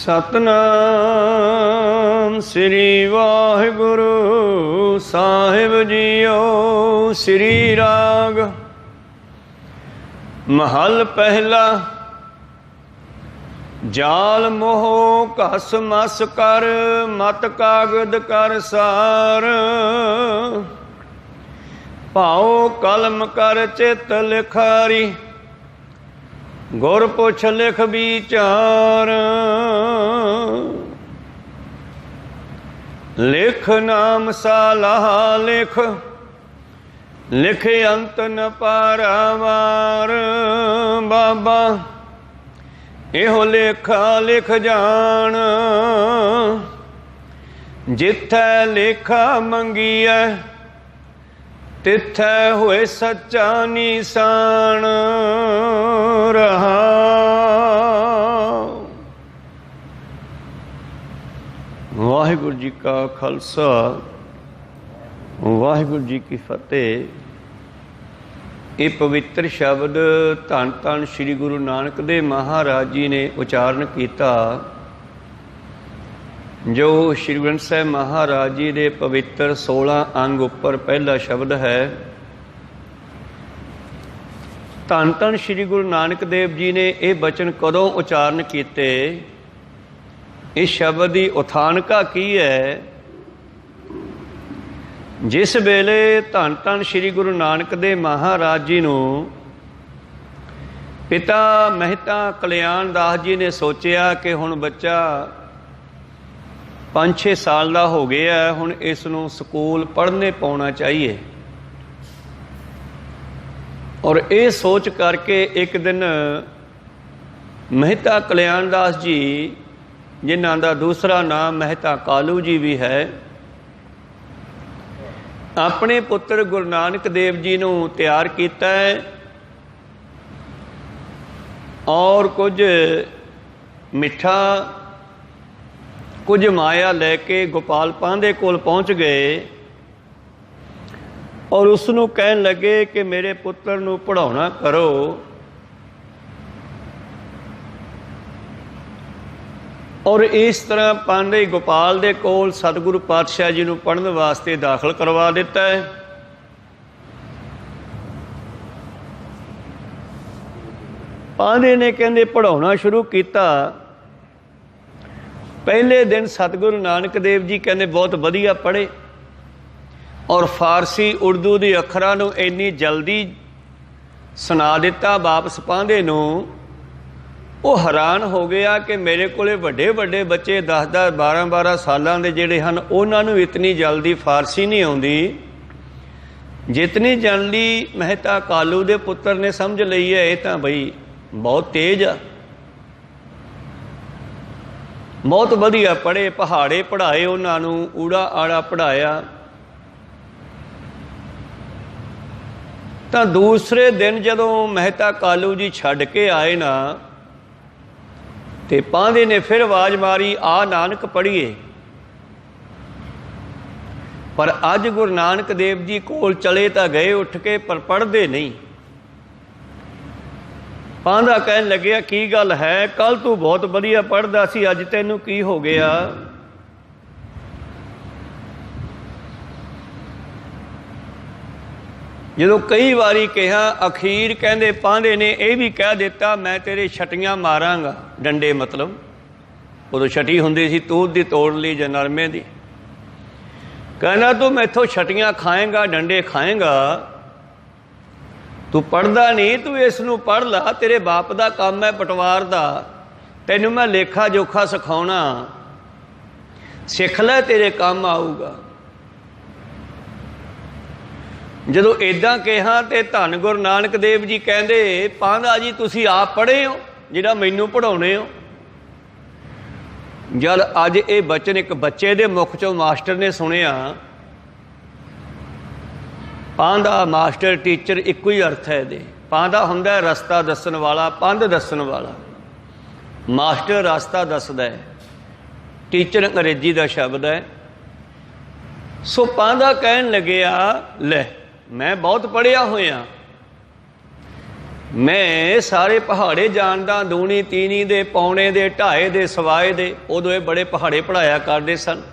सतनाम श्री वाहिगुरु साहिब जीओ। श्री राग महल पहला। जाल मोह घस मस कर मत कागद कर सार। भाओ कलम कर चित लिखारी गुर पुछ लिख विचार। लिख नाम सालाह लिख लिखे अंत न पारावार। बाबा एहो लेखा लिख जान जिथै लेखा मंगीऐ तिथै होए सच्चा निशान। रहा वाहिगुरु जी का खालसा वाहिगुरु जी की फतेह। ये पवित्र शब्द धन धन श्री गुरु नानक देव महाराज जी ने उचारण किया, जो श्री गुरु ग्रंथ साहिब महाराज जी के पवित्र 16 अंग उपर पहला शब्द है। धन धन श्री गुरु नानक देव जी ने ये बचन कदों उचारण किए, इस शब्द की उथानका की है। जिस वेले धन धन श्री गुरु नानक देव महाराज जी नूं पिता मेहता कल्याण दास जी ने सोचा कि हुण बच्चा 5-6 साल का हो गया, हुण इस नूं स्कूल पढ़ने पाउणा चाहिए। और ये सोच करके एक दिन मेहता कल्याण दास जी, जिन्हां दा दूसरा नाम मेहता कालू जी भी है, अपने पुत्र गुरु नानक देव जी नूं तैयार किया है और कुछ मिठा कुछ माया लैके गोपाल पांधे कोल पहुँच गए और उसनों कहन लगे कि मेरे पुत्र नूं पढ़ाउणा करो। और इस तरह पांधे गोपाल दे कोल सतगुरु पातशाह जी नूं पढ़न वास्ते दाखिल करवा दिता है। पांधे ने कहंदे पढ़ाउणा शुरू किया। पहले दिन सतगुरु नानक देव जी कहते बहुत वधिया पढ़े और फारसी उर्दू के अखरां नूं इन्नी जल्दी सुना दिता वापस पांधे नूं। वो हैरान हो गया कि मेरे कोले वड्डे वड्डे बच्चे 10-10 12-12 सालां दे जिहड़े हन, उन्हां नूं इतनी जल्दी फारसी नहीं आउंदी जितनी जल्दी मेहता कालू दे पुत्र ने समझ लई है। ये तां बई बहुत तेज आ, बहुत वधिया पढ़े, पहाड़े पढ़ाए उन्होंने, ऊड़ा आड़ा पढ़ाया। तो दूसरे दिन जदों मेहता कालू जी छड्ड के आए ना, तो पांधे ने फिर आवाज़ मारी, आ नानक पढ़िए। पर अज गुरु नानक देव जी कोल चले तो गए उठ के, पर पढ़ते नहीं। पांधा कहन लग्या की गल है, कल तू बहुत वधिया पढ़दा सी, अज तैनू की हो गया। जो कई बारी कहा, अखीर कहंदे पांधे ने यह भी कह दिता, मैं तेरे छटियां मारांगा, डंडे मतलब उदों छटी हुंदी सी तूत दी तोड़ ली जां नरमे दी। कहना तू मैथों छटियां खाएगा, डंडे खाएगा, तू पढ़दा नहीं, तू इसनूं पढ़ ला, तेरे बाप दा काम है पटवार दा, तैनूं मैं लेखा जोखा सिखाउणा, सिख लै, तेरे काम आऊगा। जदों इदां कहा तो धन गुरु नानक देव जी कहंदे, पांधा जी तुसीं आप पढ़े हो जिहड़ा मैनूं पढ़ाउणे हो। जद अज ये बचन एक बच्चे दे मुख चों मास्टर ने सुनिया, पांधा मास्टर टीचर इक्को ही अर्थ है दे। पांधा हुंदा है रस्ता दसन वाला, पंध दसन वाला। मास्टर रास्ता दसदा है, टीचर अंग्रेजी का शब्द है। सो पांधा कहन लग्या, ले मैं बहुत पढ़िया होया, मैं सारे पहाड़े जानदा, दूनी तीनी दे, पौने दे, ढाए दे, सवाए दे। उदों ये बड़े पहाड़े पढ़ाया करते सन।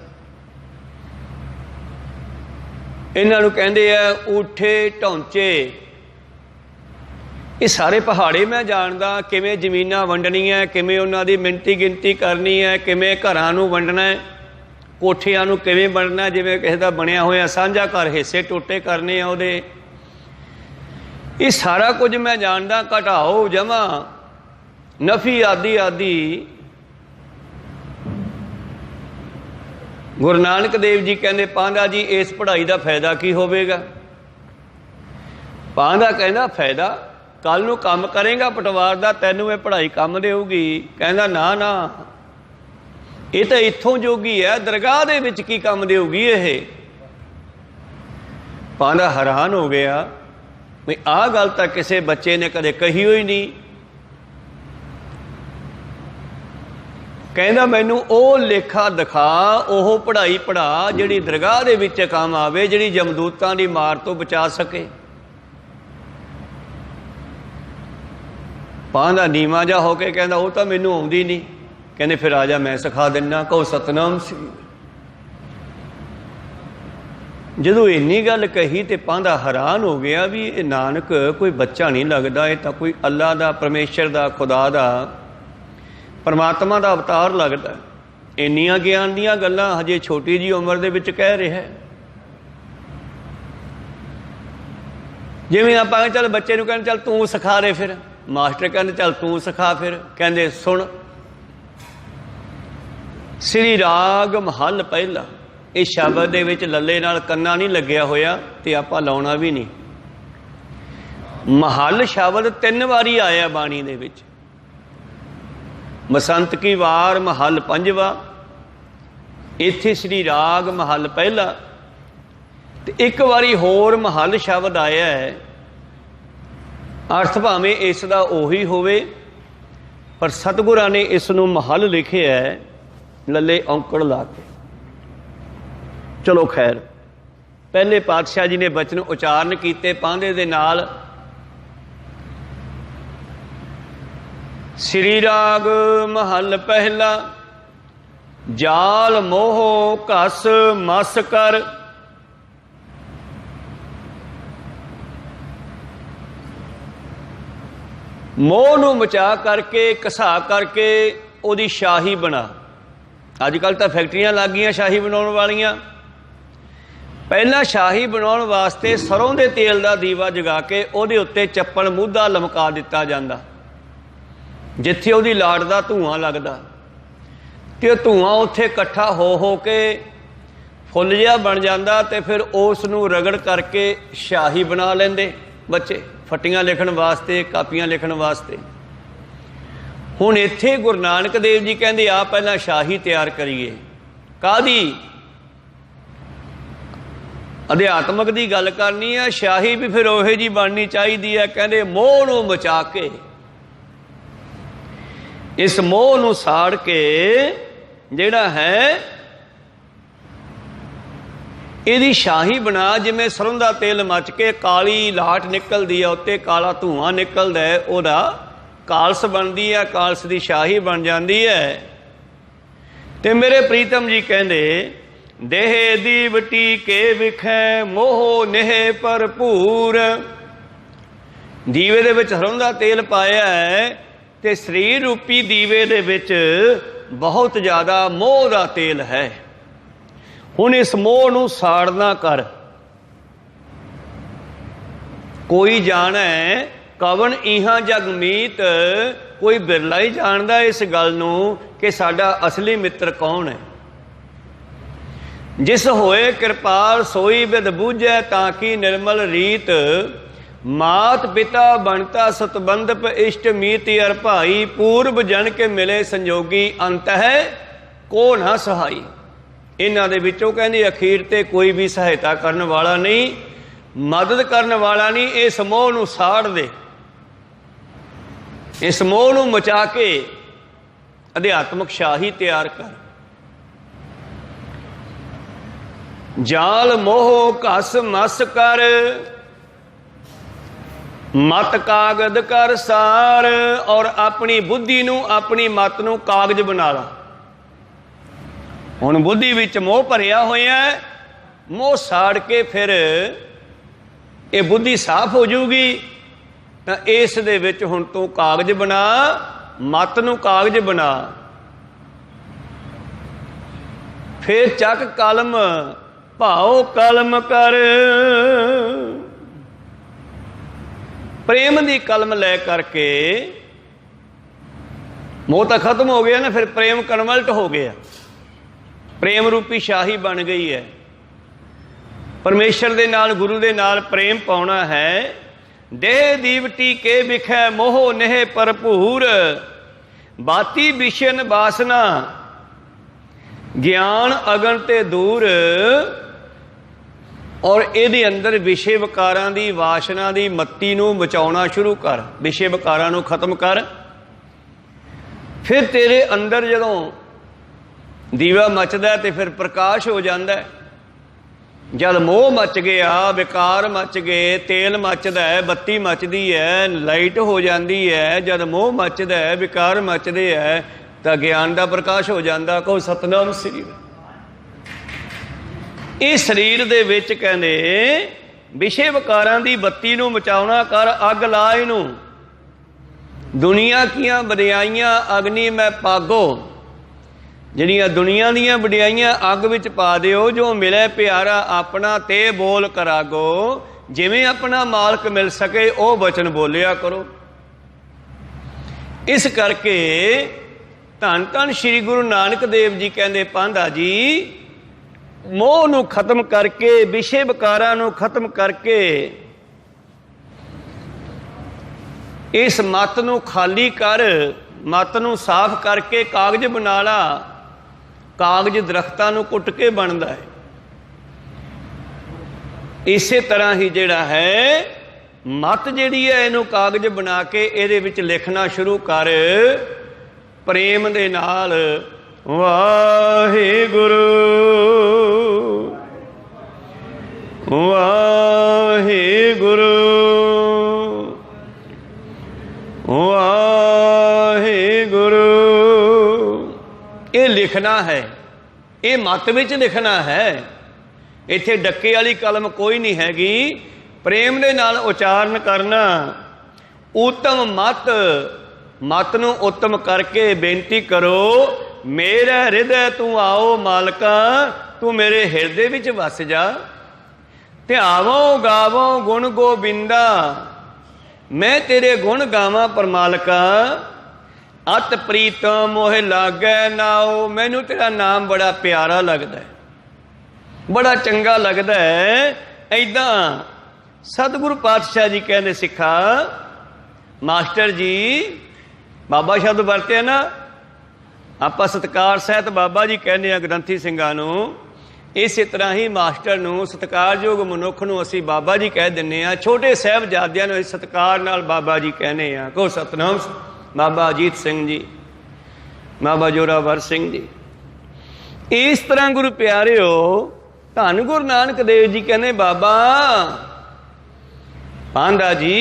इन्हां नूं कहंदे आ ऊठे ढौंचे। ये सारे पहाड़े मैं जानदा, किवें जमीनां वंडणीआं, किवें उन्हां दी मिणती गिणती करनी है, किवें घरां नूं वंडना है, कोठियां नूं किवें वंडना, जिवें किसे दा बनया होया साझा घर हिस्से टोटे करने आ उहदे। ये सारा कुछ मैं जानदा। घटाओ जमा नफी आदि आदि। गुरु नानक देव जी कहते पांधा जी इस पढ़ाई का फायदा की होवेगा? पांधा कहना फायदा कल नूं काम करेगा पटवार का, तैनूं ये पढ़ाई काम देऊगी। कहना ना ना, ये तो इत्थों जोगी है, दरगाह दे विच की काम देऊगी ये। पांधा हैरान हो गया भी आह गल तो किसी बच्चे ने कदे कही हुई नहीं। कहना मैनू ओ लेखा दिखा, ओह पढ़ाई पढ़ा जिहड़ी दरगाह दे विच काम आवे, जिहड़ी जमदूतां दी मार तो बचा सके। पांधा नीवा जा होके कहना वो तो मैनू आउंदी नहीं। कहने फिर आ जा मैं सिखा दिना। कहो सतनाम श्री। जदों इन्नी गल कही तो पांधा हैरान हो गया भी ये नानक कोई बच्चा नहीं लगता, ये तो कोई अल्लाह का, परमेश्वर का, खुदा का, परमात्मा का अवतार लगता। इन्नियां ज्ञान दीयां गल्लां हजे छोटी जी उम्र दे विच कह रहा है। जिवें आपां चल बच्चे नूं कहने चल तू सिखा दे, फिर मास्टर कहते चल तू सिखा। फिर कहते सुन श्री राग महल पहला। इस शब्द दे विच लल्ले नाल कन्ना नहीं लग्या होया ते आपां लाउणा भी नहीं। महल शब्द 3 वारी आया बाणी दे विच। बसंत की वार महल 5वां, इत्थे श्री राग महल पहला ते एक वारी होर महल शब्द आया है। अर्थ भावें इसका उही होवे पर सतगुरां ने इस नूं महल लिखिया है लल्ले औंकड़ ला के। चलो खैर, पहले पातशाह जी ने बचन उचारण किए पांधे दे नाल। श्री राग महल पहला, जाल मोह घस मस कर। मोह नूं मचा करके, घसा करके उहदी शाही बना। अजकल तो फैक्ट्रियां लग गईयां शाही बनाउण वालियां। पहला शाही बनाउण वास्ते सरों दे तेल का दीवा जगा के उहदे उत्ते चप्पल मूधा लमका दिता जांदा, जिथे उहदी लाट का धुआं लगदा ते धुआं उत्थे इकट्ठा हो के फुੱਲ जिहा बन जांदा ते फिर उस नूं रगड़ करके शाही बना लेंदे बच्चे, फट्टियां लिखण वास्ते, कापियां लिखण वास्ते। हुण इत्थे गुरु नानक देव जी कहंदे आ पहलां शाही तैयार करिए। काहदी? अध्यात्मक की गल करनी है। शाही भी फिर ओहे जी बननी चाहिए है। कहते मोह नूं मचा के, इस मोह नूं साड़ के जिहड़ा है इहदी शाही बना। जिवें सरों दा तेल मच के काली लाट निकलदी है, उत्ते काला धुआं निकलदा है, उहदा कालस बनदी है, कालस की शाही बन जाती है। ते मेरे प्रीतम जी कहंदे देह दीवटी के विखै मोह नेह भरपूर। दीवे दे विच सरों दा तेल पाया है ते शरीर रूपी दीवे दे विच बहुत ज़्यादा मोह दा तेल है। हुण इस मोह नूं साड़ना कर। कोई जाने कवन इहां जगमीत, कोई बिरला ही जानदा इस गल नूं कि साडा असली मित्र कौन है। जिस होए कृपाल सोई बिद बूझै ताकि निर्मल रीत। मात पिता बनता सतबंधप इष्ट मीत अर भाई। पूर्व जन के मिले संजोगी अंत है को ना सहाई। इन्हां दे विचों कहंदी अखीर ते कोई भी सहायता करने वाला नहीं, मदद करने वाला नहीं। इस मोह नूं साड़ दे, इस मोह नूं मचा के अध्यात्मक शाही तैयार कर। जाल मोह घस मस कर। मत कागद कर सार, और अपनी बुद्धि नूं अपनी मत नूं कागज बना ला। हुण बुद्धि विच मोह भरिया होया है, मोह साड़ के फिर ये बुद्धि साफ हो जाऊगी। तो इस दे विच हुण तूं कागज बना, मत नूं कागज बना। फिर चक कलम भाओ कलम कर, प्रेम दी कलम लै करके, मोह तो खत्म हो गया ना, फिर प्रेम कन्वर्ट हो गया, प्रेम रूपी शाही बन गई है। परमेश्वर दे नाल गुरु दे नाल प्रेम पाउणा है। देह दीवटी के विखै मोह नेह भरपूर, बाती विशन वासना ज्ञान अगन ते दूर। और ਇਹਦੇ अंदर विषय विकारां दी वासना दी मत्ती नूं बचाउणा शुरू कर, विषय विकारां नूं खत्म कर। फिर तेरे अंदर जदों दीवा मचदा ते फिर प्रकाश हो जाता है। जद मोह मच गया, विकार मच गए, तेल मचदा है, बत्ती मचदी है, लाइट हो जाती है। जद मोह मचदा है, विकार मचदे है, तो ज्ञान का प्रकाश हो जाता। कहो सतनाम श्री। इस शरीर दे विच कहंदे विषय विकारां दी बत्ती नूं मचाउणा कर, अग ला इहनूं। दुनिया कीआं वडियाइयां अग्नि मैं पागो, जिहड़ियां दुनिया दीयां वडियाइयां अग विच पा दिओ। जो मिले प्यारा अपना ते बोल करागो, जिवें अपना मालक मिल सके ओ वचन बोलिया करो। इस करके धन धन श्री गुरु नानक देव जी कहंदे पांधा जी, मोह नूं खत्म करके, विषय विकारां नूं खत्म करके, इस मत नूं खाली कर, मत नूं साफ करके कागज बना ला। कागज दरख्तां नूं कुट के बनदा है। इसे तरह ही जिहड़ा है मत जिहड़ी है, इहनूं कागज बना के इहदे विच लिखना शुरू कर, प्रेम दे नाल। वाहिगुरु वाहिगुरु वाहिगुरु। ये लिखना है, ये मत विच लिखना है। इत्थे डक्के वाली कलम कोई नहीं हैगी। प्रेम दे नाल उचारण करना। उत्तम मत, मत नूं उत्तम करके बेनती करो, मेरा हृदय तू आओ मालका, तू मेरे हृदय विच वस जा। ध्यावो गावो गुण गोबिंदा, मैं तेरे गुण गावां पर मालका। अत प्रीतम मोह लागै नाओ, मैनू तेरा नाम बड़ा प्यारा लगदा है, बड़ा चंगा लगदा है। ऐदां सतगुरु पातशाह जी कहंदे सिखा, मास्टर जी बाबा शब्द वरते ना, आपां सत्कार सहित बाबा जी कहने आ ग्रंथी ਸਿੰਘਾਂ ਨੂੰ। इस तरह ही मास्टर नूं, सत्कारयोग मनुख नूं असीं बाबा जी कह दिंने आ। छोटे साहिबजादियां नूं सत्कार नाल बाबा जी कहने आ। कहो सतनाम। बाबा अजीत सिंह जी, बाबा जोरावर सिंह जी। इस तरह गुरु प्यारिओ, धन गुरु नानक देव जी कहने, बाबा पांधा जी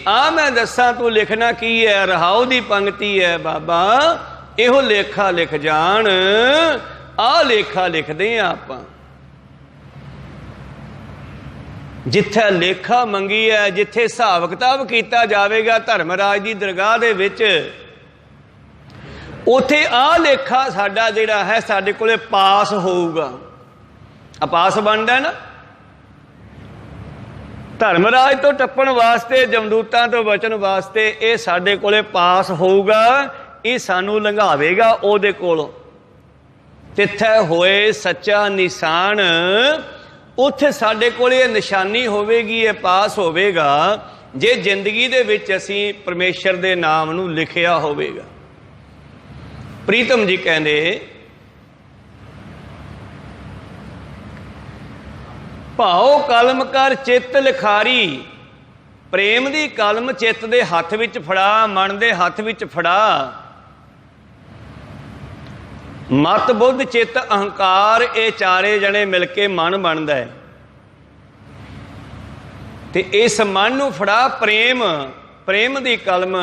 आ मैं दसा तू लिखना की है। रहाओ दी पंक्ति है बाबा, इहो लेखा लिख जान। आ लेखा लिखदे आ आपां। जिथे लेखा मंगी है, जिथे हिसाब किताब किया जाएगा धर्मराज की दरगाह दे विच, उथे आ लेखा साडा जिहड़ा है साडे कोले पास होऊगा। पास बनदा ना, धर्मराज तो टप्पण वास्ते, जमदूतां तो बचन वास्ते, ये साडे कोले पास होऊगा। ये सानू लंघावेगा ओहदे कोलों। तिथे होए सच्चा निशान, उत्थे साडे कोले निशानी होवेगी, ये पास होवेगा जे जिंदगी दे विच असीं परमेश्वर दे नाम नूं लिखिया होवेगा। प्रीतम जी कहंदे, भाओ कलम कर चित्त लिखारी। प्रेम दी कलम चित्त दे हत्थ विच फड़ा, मन दे हत्थ विच फड़ा। मत बुद्ध चित्त अहंकार, ये चारे जने मिलके मन बनदा है। ਤੇ ਇਸ ਮਨ ਨੂੰ ਫੜਾ ਪ੍ਰੇਮ, ਪ੍ਰੇਮ ਦੀ ਕਲਮ,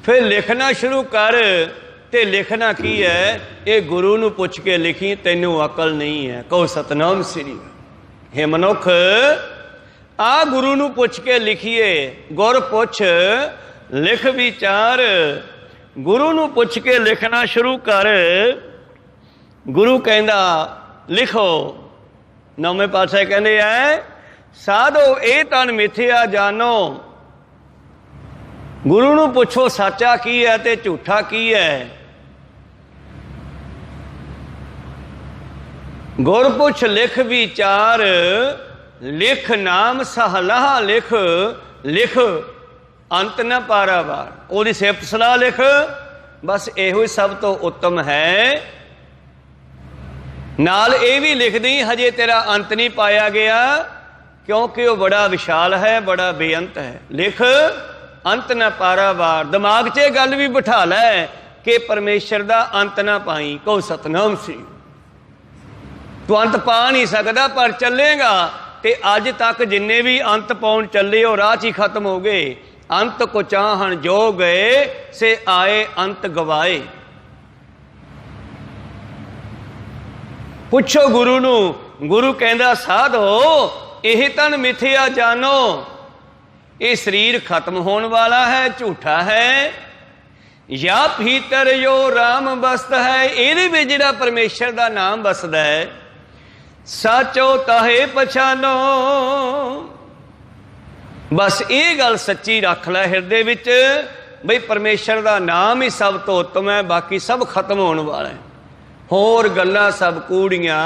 ਫਿਰ ਲਿਖਣਾ ਸ਼ੁਰੂ ਕਰ। ਤੇ ਲਿਖਣਾ ਕੀ ਹੈ? ਇਹ ਗੁਰੂ ਨੂੰ ਪੁੱਛ ਕੇ ਲਿਖੀ, ਤੈਨੂੰ ਅਕਲ ਨਹੀਂ ਹੈ। ਕਹੋ ਸਤਨਾਮ ਸ੍ਰੀ। हे ਮਨੁੱਖ, ਆ ਗੁਰੂ ਨੂੰ ਪੁੱਛ ਕੇ ਲਿਖੀਏ। ਗੁਰ ਪੁੱਛ ਲਿਖ ਵਿਚਾਰ। ਗੁਰੂ ਨੂੰ ਪੁੱਛ ਕੇ ਲਿਖਣਾ ਸ਼ੁਰੂ ਕਰ। ਗੁਰੂ ਕਹਿੰਦਾ ਲਿਖੋ। ਨੌਵੇਂ ਪਾਤਸ਼ਾਹ ਕਹਿੰਦੇ ਐ, ਸਾਧੋ ਇਹ ਤਨ ਮਿਥਿਆ ਜਾਨੋ। ਗੁਰੂ ਨੂੰ ਪੁੱਛੋ ਸੱਚਾ ਕੀ ਹੈ ਤੇ ਝੂਠਾ ਕੀ ਹੈ। ਗੁਰ ਪੁੱਛ ਲਿਖ ਵਿਚਾਰ। ਲਿਖ ਨਾਮ ਸਹਲਾਹ ਲਿਖ। ਲਿਖ ਅੰਤ ਨ ਪਾਰਾਵਾਰ। ਉਹਦੀ ਸਿਫਤ ਸਲਾਹ ਲਿਖ। ਬਸ ਇਹੋ ਹੀ ਸਭ ਤੋਂ ਉੱਤਮ ਹੈ। ਨਾਲ ਇਹ ਵੀ ਲਿਖ ਦਈ, ਹਜੇ ਤੇਰਾ ਅੰਤ ਨਹੀਂ ਪਾਇਆ ਗਿਆ, ਕਿਉਂਕਿ ਉਹ ਬੜਾ ਵਿਸ਼ਾਲ ਹੈ, ਬੜਾ ਬੇਅੰਤ ਹੈ। ਲਿਖ ਅੰਤ ਨਾ ਪਾਰਾਵਾਰ। ਦਿਮਾਗ 'ਚ ਇਹ ਗੱਲ ਵੀ ਬਿਠਾ ਲੈ ਕਿ ਪਰਮੇਸ਼ਰ ਦਾ ਅੰਤ ਨਾ ਪਾਈ। ਕਹੋ ਸਤਨਾਮ ਸ੍ਰੀ। ਤੂੰ ਅੰਤ ਪਾ ਨਹੀਂ ਸਕਦਾ, ਪਰ ਚੱਲੇਗਾ। ਤੇ ਅੱਜ ਤੱਕ ਜਿੰਨੇ ਵੀ ਅੰਤ ਪਾਉਣ ਚੱਲੇ ਉਹ ਰਾਹ 'ਚ ਹੀ ਖਤਮ ਹੋ ਗਏ। ਅੰਤ ਕੋ ਚਾਹਣ ਜੋ ਗਏ, ਸੇ ਆਏ ਅੰਤ ਗਵਾਏ। ਪੁੱਛੋ ਗੁਰੂ ਨੂੰ। ਗੁਰੂ ਕਹਿੰਦਾ ਸਾਧੋ ਇਹ ਤਨ ਮਿਥਿਆ ਜਾਨੋ। ਇਹ ਸਰੀਰ ਖਤਮ ਹੋਣ ਵਾਲਾ ਹੈ, ਝੂਠਾ ਹੈ। ਜਾਂ ਭੀਤਰ ਜੋ ਰਾਮ ਬਸਤ ਹੈ, ਇਹਦੇ ਵਿੱਚ ਜਿਹੜਾ ਪਰਮੇਸ਼ਰ ਦਾ ਨਾਮ ਬਸਦਾ ਹੈ। ਸਾਚੋ ਤਾਹੇ ਪਛਾਨੋ। ਬਸ ਇਹ ਗੱਲ ਸੱਚੀ ਰੱਖ ਲੈ ਹਿਰਦੇ ਵਿੱਚ, ਬਈ ਪਰਮੇਸ਼ਰ ਦਾ ਨਾਮ ਹੀ ਸਭ ਤੋਂ ਉੱਤਮ ਹੈ, ਬਾਕੀ ਸਭ ਖਤਮ ਹੋਣ ਵਾਲਾ ਹੈ। ਹੋਰ ਗੱਲਾਂ ਸਭ ਕੂੜੀਆਂ,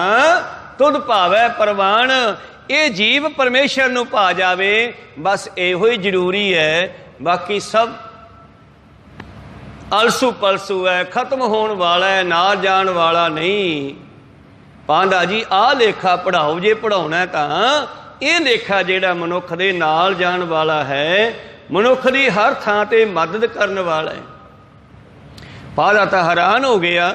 ਤੁਧ ਭਾਵੈ ਪ੍ਰਵਾਨ। ਇਹ ਜੀਵ ਪਰਮੇਸ਼ਰ ਨੂੰ ਭਾ ਜਾਵੇ, ਬਸ ਇਹੋ ਹੀ ਜ਼ਰੂਰੀ ਹੈ। ਬਾਕੀ ਸਭ ਅਲਸੂ ਪਲਸੂ ਹੈ, ਖਤਮ ਹੋਣ ਵਾਲਾ ਹੈ, ਨਾ ਜਾਣ ਵਾਲਾ ਨਹੀਂ। ਪਾਂਧਾ ਜੀ ਆਹ ਲੇਖਾ ਪੜ੍ਹਾਓ, ਜੇ ਪੜ੍ਹਾਉਣਾ ਤਾਂ ਇਹ ਲੇਖਾ ਜਿਹੜਾ ਮਨੁੱਖ ਦੇ ਨਾਲ ਜਾਣ ਵਾਲਾ ਹੈ, ਮਨੁੱਖ ਦੀ ਹਰ ਥਾਂ ਤੇ ਮਦਦ ਕਰਨ ਵਾਲਾ ਹੈ। ਪਾਂਧਾ ਤਾਂ ਹੈਰਾਨ ਹੋ ਗਿਆ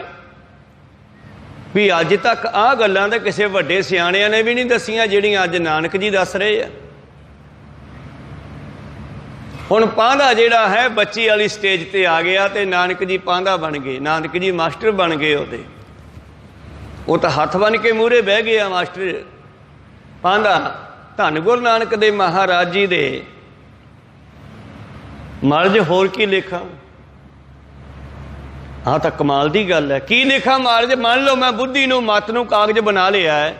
ਵੀ ਅੱਜ ਤੱਕ ਆਹ ਗੱਲਾਂ ਤਾਂ ਕਿਸੇ ਵੱਡੇ ਸਿਆਣਿਆਂ ਨੇ ਵੀ ਨਹੀਂ ਦੱਸੀਆਂ, ਜਿਹੜੀਆਂ ਅੱਜ ਨਾਨਕ ਜੀ ਦੱਸ ਰਹੇ ਆ। ਹੁਣ ਪਾਂਧਾ ਜਿਹੜਾ ਹੈ ਬੱਚੀ ਵਾਲੀ ਸਟੇਜ ਤੇ ਆ ਗਿਆ ਤੇ ਨਾਨਕ ਜੀ ਪਾਂਧਾ ਬਣ ਗਏ, ਨਾਨਕ ਜੀ ਮਾਸਟਰ ਬਣ ਗਏ ਉਹਦੇ। ਉਹ ਤਾਂ ਹੱਥ ਬਣ ਕੇ ਮੂਹਰੇ ਬਹਿ ਗਿਆ ਮਾਸਟਰ ਪਾਂਧਾ। ਧੰਨ ਗੁਰੂ ਨਾਨਕ ਦੇ ਮਹਾਰਾਜ ਜੀ ਦੇ ਮਰਜ ਹੋਰ ਕੀ ਲਿਖਾਂ। ਹਾਂ ਤਾਂ ਕਮਾਲ ਦੀ ਗੱਲ ਹੈ। ਕੀ ਲਿਖਾਂ ਮਹਾਰਾਜ? ਮੰਨ ਲਓ ਮੈਂ ਬੁੱਧੀ ਨੂੰ, ਮਤ ਨੂੰ ਕਾਗਜ਼ ਬਣਾ ਲਿਆ ਹੈ,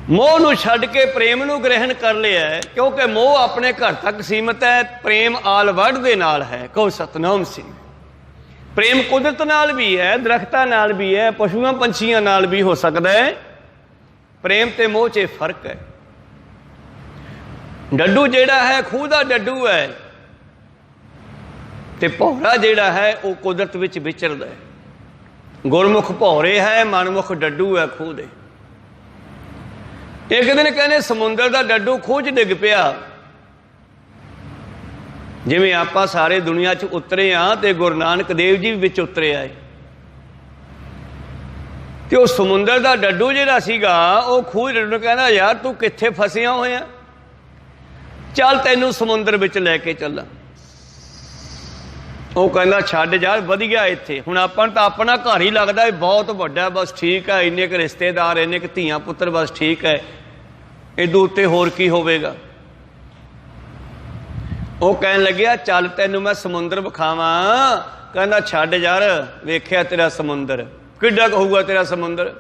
ਮੋਹ ਨੂੰ ਛੱਡ ਕੇ ਪ੍ਰੇਮ ਨੂੰ ਗ੍ਰਹਿਣ ਕਰ ਲਿਆ ਹੈ, ਕਿਉਂਕਿ ਮੋਹ ਆਪਣੇ ਘਰ ਤੱਕ ਸੀਮਤ ਹੈ, ਪ੍ਰੇਮ ਆਲ ਵਰਲਡ ਦੇ ਨਾਲ ਹੈ। ਕਹੋ ਸਤਨਾਮ ਸਿੰਘ। ਪ੍ਰੇਮ ਕੁਦਰਤ ਨਾਲ ਵੀ ਹੈ, ਦਰਖਤਾਂ ਨਾਲ ਵੀ ਹੈ, ਪਸ਼ੂਆਂ ਪੰਛੀਆਂ ਨਾਲ ਵੀ ਹੋ ਸਕਦਾ ਹੈ। ਪ੍ਰੇਮ ਤੇ ਮੋਹ 'ਚ ਫਰਕ ਹੈ। ਡੱਡੂ ਜਿਹੜਾ ਹੈ ਖੂਹ ਦਾ ਡੱਡੂ ਹੈ, ਤੇ ਭੌਰਾ ਜਿਹੜਾ ਹੈ ਉਹ ਕੁਦਰਤ ਵਿੱਚ ਵਿਚਰਦਾ ਹੈ। ਗੁਰਮੁਖ ਭੌਰੇ ਹੈ, ਮਨਮੁਖ ਡੱਡੂ ਹੈ ਖੂਹ ਦੇ। ਇੱਕ ਦਿਨ ਕਹਿੰਦੇ ਸਮੁੰਦਰ ਦਾ ਡੱਡੂ ਖੂਹ 'ਚ ਡਿੱਗ ਪਿਆ। ਜਿਵੇਂ ਆਪਾਂ ਸਾਰੇ ਦੁਨੀਆ 'ਚ ਉਤਰੇ ਆ ਤੇ ਗੁਰੂ ਨਾਨਕ ਦੇਵ ਜੀ ਵੀ ਵਿੱਚ ਉਤਰੇ ਆਏ, ਤੇ ਉਹ ਸਮੁੰਦਰ ਦਾ ਡੱਡੂ ਜਿਹੜਾ ਸੀਗਾ ਉਹ ਖੂਹ ਡੱਡੂ ਨੂੰ ਕਹਿੰਦਾ, ਯਾਰ ਤੂੰ ਕਿੱਥੇ ਫਸਿਆ ਹੋਇਆ, ਚੱਲ ਤੈਨੂੰ ਸਮੁੰਦਰ ਵਿੱਚ ਲੈ ਕੇ ਚੱਲਾਂ। ਉਹ ਕਹਿੰਦਾ ਛੱਡ ਯਾਰ, ਵਧੀਆ ਇੱਥੇ। ਹੁਣ ਆਪਾਂ ਨੂੰ ਤਾਂ ਆਪਣਾ ਘਰ ਹੀ ਲੱਗਦਾ ਹੈ ਬਹੁਤ ਵੱਡਾ, ਬਸ ਠੀਕ ਹੈ, ਇੰਨੇ ਕੁ ਰਿਸ਼ਤੇਦਾਰ, ਇੰਨੇ ਕੁ ਧੀਆਂ ਪੁੱਤਰ, ਬਸ ਠੀਕ ਹੈ, ਇਹਦੂ ਉੱਤੇ ਹੋਰ ਕੀ ਹੋਵੇਗਾ। ਉਹ ਕਹਿਣ ਲੱਗਿਆ ਚੱਲ ਤੈਨੂੰ ਮੈਂ ਸਮੁੰਦਰ ਵਿਖਾਵਾਂ। ਕਹਿੰਦਾ ਛੱਡ ਯਾਰ, ਵੇਖਿਆ ਤੇਰਾ ਸਮੁੰਦਰ ਕਿੱਡਾ ਕੁ ਹੋਊਗਾ ਤੇਰਾ ਸਮੁੰਦਰ।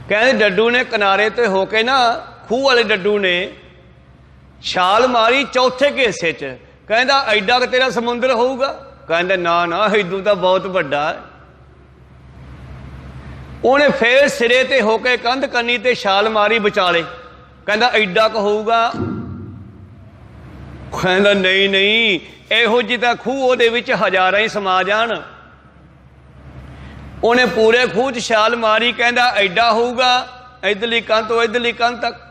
ਕਹਿੰਦੇ ਡੱਡੂ ਨੇ ਕਿਨਾਰੇ ਤੇ ਹੋ ਕੇ ਨਾ, ਖੂਹ ਵਾਲੇ ਡੱਡੂ ਨੇ ਛਾਲ ਮਾਰੀ ਚੌਥੇ ਕੇ ਹਿੱਸੇ 'ਚ। ਕਹਿੰਦਾ ਐਡਾ ਕੁ ਤੇਰਾ ਸਮੁੰਦਰ ਹੋਊਗਾ? ਕਹਿੰਦਾ ਨਾ ਨਾ, ਏਦੂ ਤਾਂ ਬਹੁਤ ਵੱਡਾ ਹੈ। ਉਹਨੇ ਫੇਰ ਸਿਰੇ ਤੇ ਹੋ ਕੇ ਕੰਧ ਕੰਨੀ ਤੇ ਛਾਲ ਮਾਰੀ ਵਿਚਾਲੇ। ਕਹਿੰਦਾ ਐਡਾ ਕੁ ਹੋਊਗਾ? ਕਹਿੰਦਾ ਨਹੀਂ ਨਹੀਂ, ਇਹੋ ਜਿਹੀ ਤਾਂ ਖੂਹ ਉਹਦੇ ਵਿੱਚ ਹਜ਼ਾਰਾਂ ਹੀ ਸਮਾ ਜਾਣ। ਉਹਨੇ ਪੂਰੇ ਖੂਹ 'ਚ ਛਾਲ ਮਾਰੀ। ਕਹਿੰਦਾ ਐਡਾ ਹੋਊਗਾ? ਇੱਧਰਲੀ ਕੰਧ ਤੋਂ ਇੱਧਰਲੀ ਕੰਧ ਤੱਕ।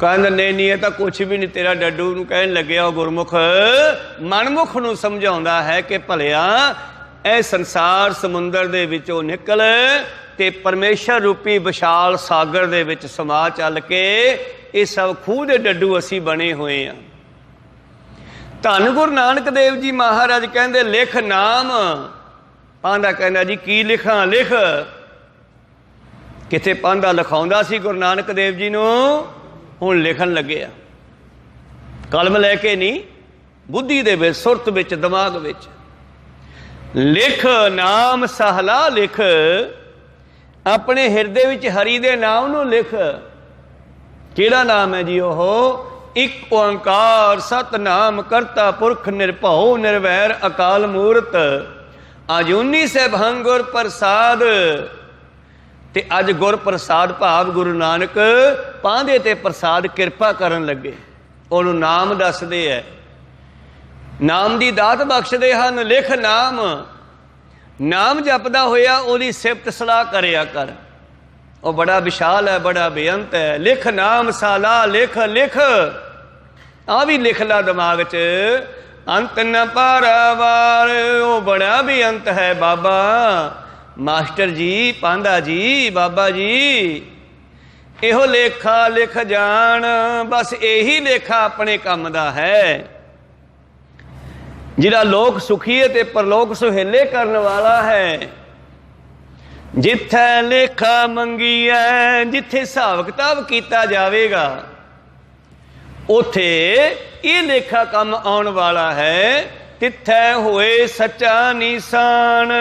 ਕਹਿੰਦਾ ਨਹੀਂ ਨਹੀਂ, ਇਹ ਤਾਂ ਕੁਛ ਵੀ ਨਹੀਂ ਤੇਰਾ ਡੱਡੂ। ਨੂੰ ਕਹਿਣ ਲੱਗਿਆ ਉਹ ਗੁਰਮੁਖ ਮਨਮੁਖ ਨੂੰ ਸਮਝਾਉਂਦਾ ਹੈ ਕਿ ਭਲਿਆ ਇਹ ਸੰਸਾਰ ਸਮੁੰਦਰ ਦੇ ਵਿੱਚੋਂ ਨਿਕਲ ਤੇ ਪਰਮੇਸ਼ਰ ਰੂਪੀ ਵਿਸ਼ਾਲ ਸਾਗਰ ਦੇ ਵਿੱਚ ਸਮਾ ਚੱਲ ਕੇ ਇਹ ਸਭ ਖੂਹ ਦੇ ਡੱਡੂ ਅਸੀਂ ਬਣੇ ਹੋਏ ਹਾਂ। ਧੰਨ ਗੁਰੂ ਨਾਨਕ ਦੇਵ ਜੀ ਮਹਾਰਾਜ ਕਹਿੰਦੇ ਲਿਖ ਨਾਮ। ਪਾਂਧਾ ਕਹਿੰਦਾ ਜੀ ਕੀ ਲਿਖਾਂ? ਲਿਖ। ਕਿਤੇ ਪਾਂਧਾ ਲਿਖਾਉਂਦਾ ਸੀ ਗੁਰੂ ਨਾਨਕ ਦੇਵ ਜੀ ਨੂੰ, ਹੁਣ ਲਿਖਣ ਲੱਗਿਆ। ਕਲਮ ਲੈ ਕੇ ਨਹੀਂ, ਬੁੱਧੀ ਦੇ ਵਿੱਚ, ਸੁਰਤ ਵਿੱਚ, ਦਿਮਾਗ ਵਿੱਚ। ਲਿਖ ਨਾਮ ਸਹਲਾ ਲਿਖ, ਆਪਣੇ ਹਿਰਦੇ ਵਿੱਚ ਹਰੀ ਦੇ ਨਾਮ ਨੂੰ ਲਿਖ। ਕਿਹੜਾ ਨਾਮ ਹੈ ਜੀ? ਉਹ ਇੱਕ ਓੰਕਾਰ ਸਤਨਾਮ ਕਰਤਾ ਪੁਰਖ ਨਿਰਭਉ ਨਿਰਵੈਰ ਅਕਾਲ ਮੂਰਤ ਅਜੂਨੀ ਸੈਭੰ ਗੁਰ ਪ੍ਰਸਾਦ। ਤੇ ਅੱਜ ਗੁਰ ਪ੍ਰਸਾਦ ਭਾਵ ਗੁਰੂ ਨਾਨਕ ਪਾਂਧੇ ਤੇ ਪ੍ਰਸਾਦ ਕਿਰਪਾ ਕਰਨ ਲੱਗੇ। ਉਹਨੂੰ ਨਾਮ ਦੱਸਦੇ ਹੈ, ਨਾਮ ਦੀ ਦਾਤ ਬਖਸ਼ਦੇ ਹਨ। ਲਿਖ ਨਾਮ। ਨਾਮ ਜਪਦਾ ਹੋਇਆ ਉਹਦੀ ਸਿਫਤ ਸਲਾਹ ਕਰਿਆ ਕਰ। ਉਹ ਬੜਾ ਵਿਸ਼ਾਲ ਹੈ, ਬੜਾ ਬੇਅੰਤ ਹੈ। ਲਿਖ ਨਾਮ ਸਾਲਾ ਲਿਖ। ਲਿਖ ਆ ਵੀ ਲਿਖ ਲਾ ਦਿਮਾਗ 'ਚ। ਅੰਤ ਨ ਪਾਰਾਵਾਰ, ਉਹ ਬੜਾ ਬੇਅੰਤ ਹੈ ਬਾਬਾ। ਮਾਸਟਰ ਜੀ, ਪਾਂਧਾ ਜੀ, ਬਾਬਾ ਜੀ, ਇਹੋ ਲੇਖਾ ਲਿਖ ਜਾਣ। ਬਸ ਇਹੀ ਲੇਖਾ ਆਪਣੇ ਕੰਮ ਦਾ ਹੈ, ਜਿਹੜਾ ਲੋਕ ਸੁਖੀਏ ਤੇ ਪਰਲੋਕ ਸੁਹੇਲੇ ਕਰਨ ਵਾਲਾ ਹੈ। ਜਿੱਥੇ ਲੇਖਾ ਮੰਗੀਐ, ਜਿੱਥੇ ਹਿਸਾਬ ਕਿਤਾਬ ਕੀਤਾ ਜਾਵੇਗਾ, ਉਥੇ ਇਹ ਲੇਖਾ ਕੰਮ ਆਉਣ ਵਾਲਾ ਹੈ। ਤਿੱਥੈ ਹੋਏ ਸੱਚਾ ਨਿਸ਼ਾਨ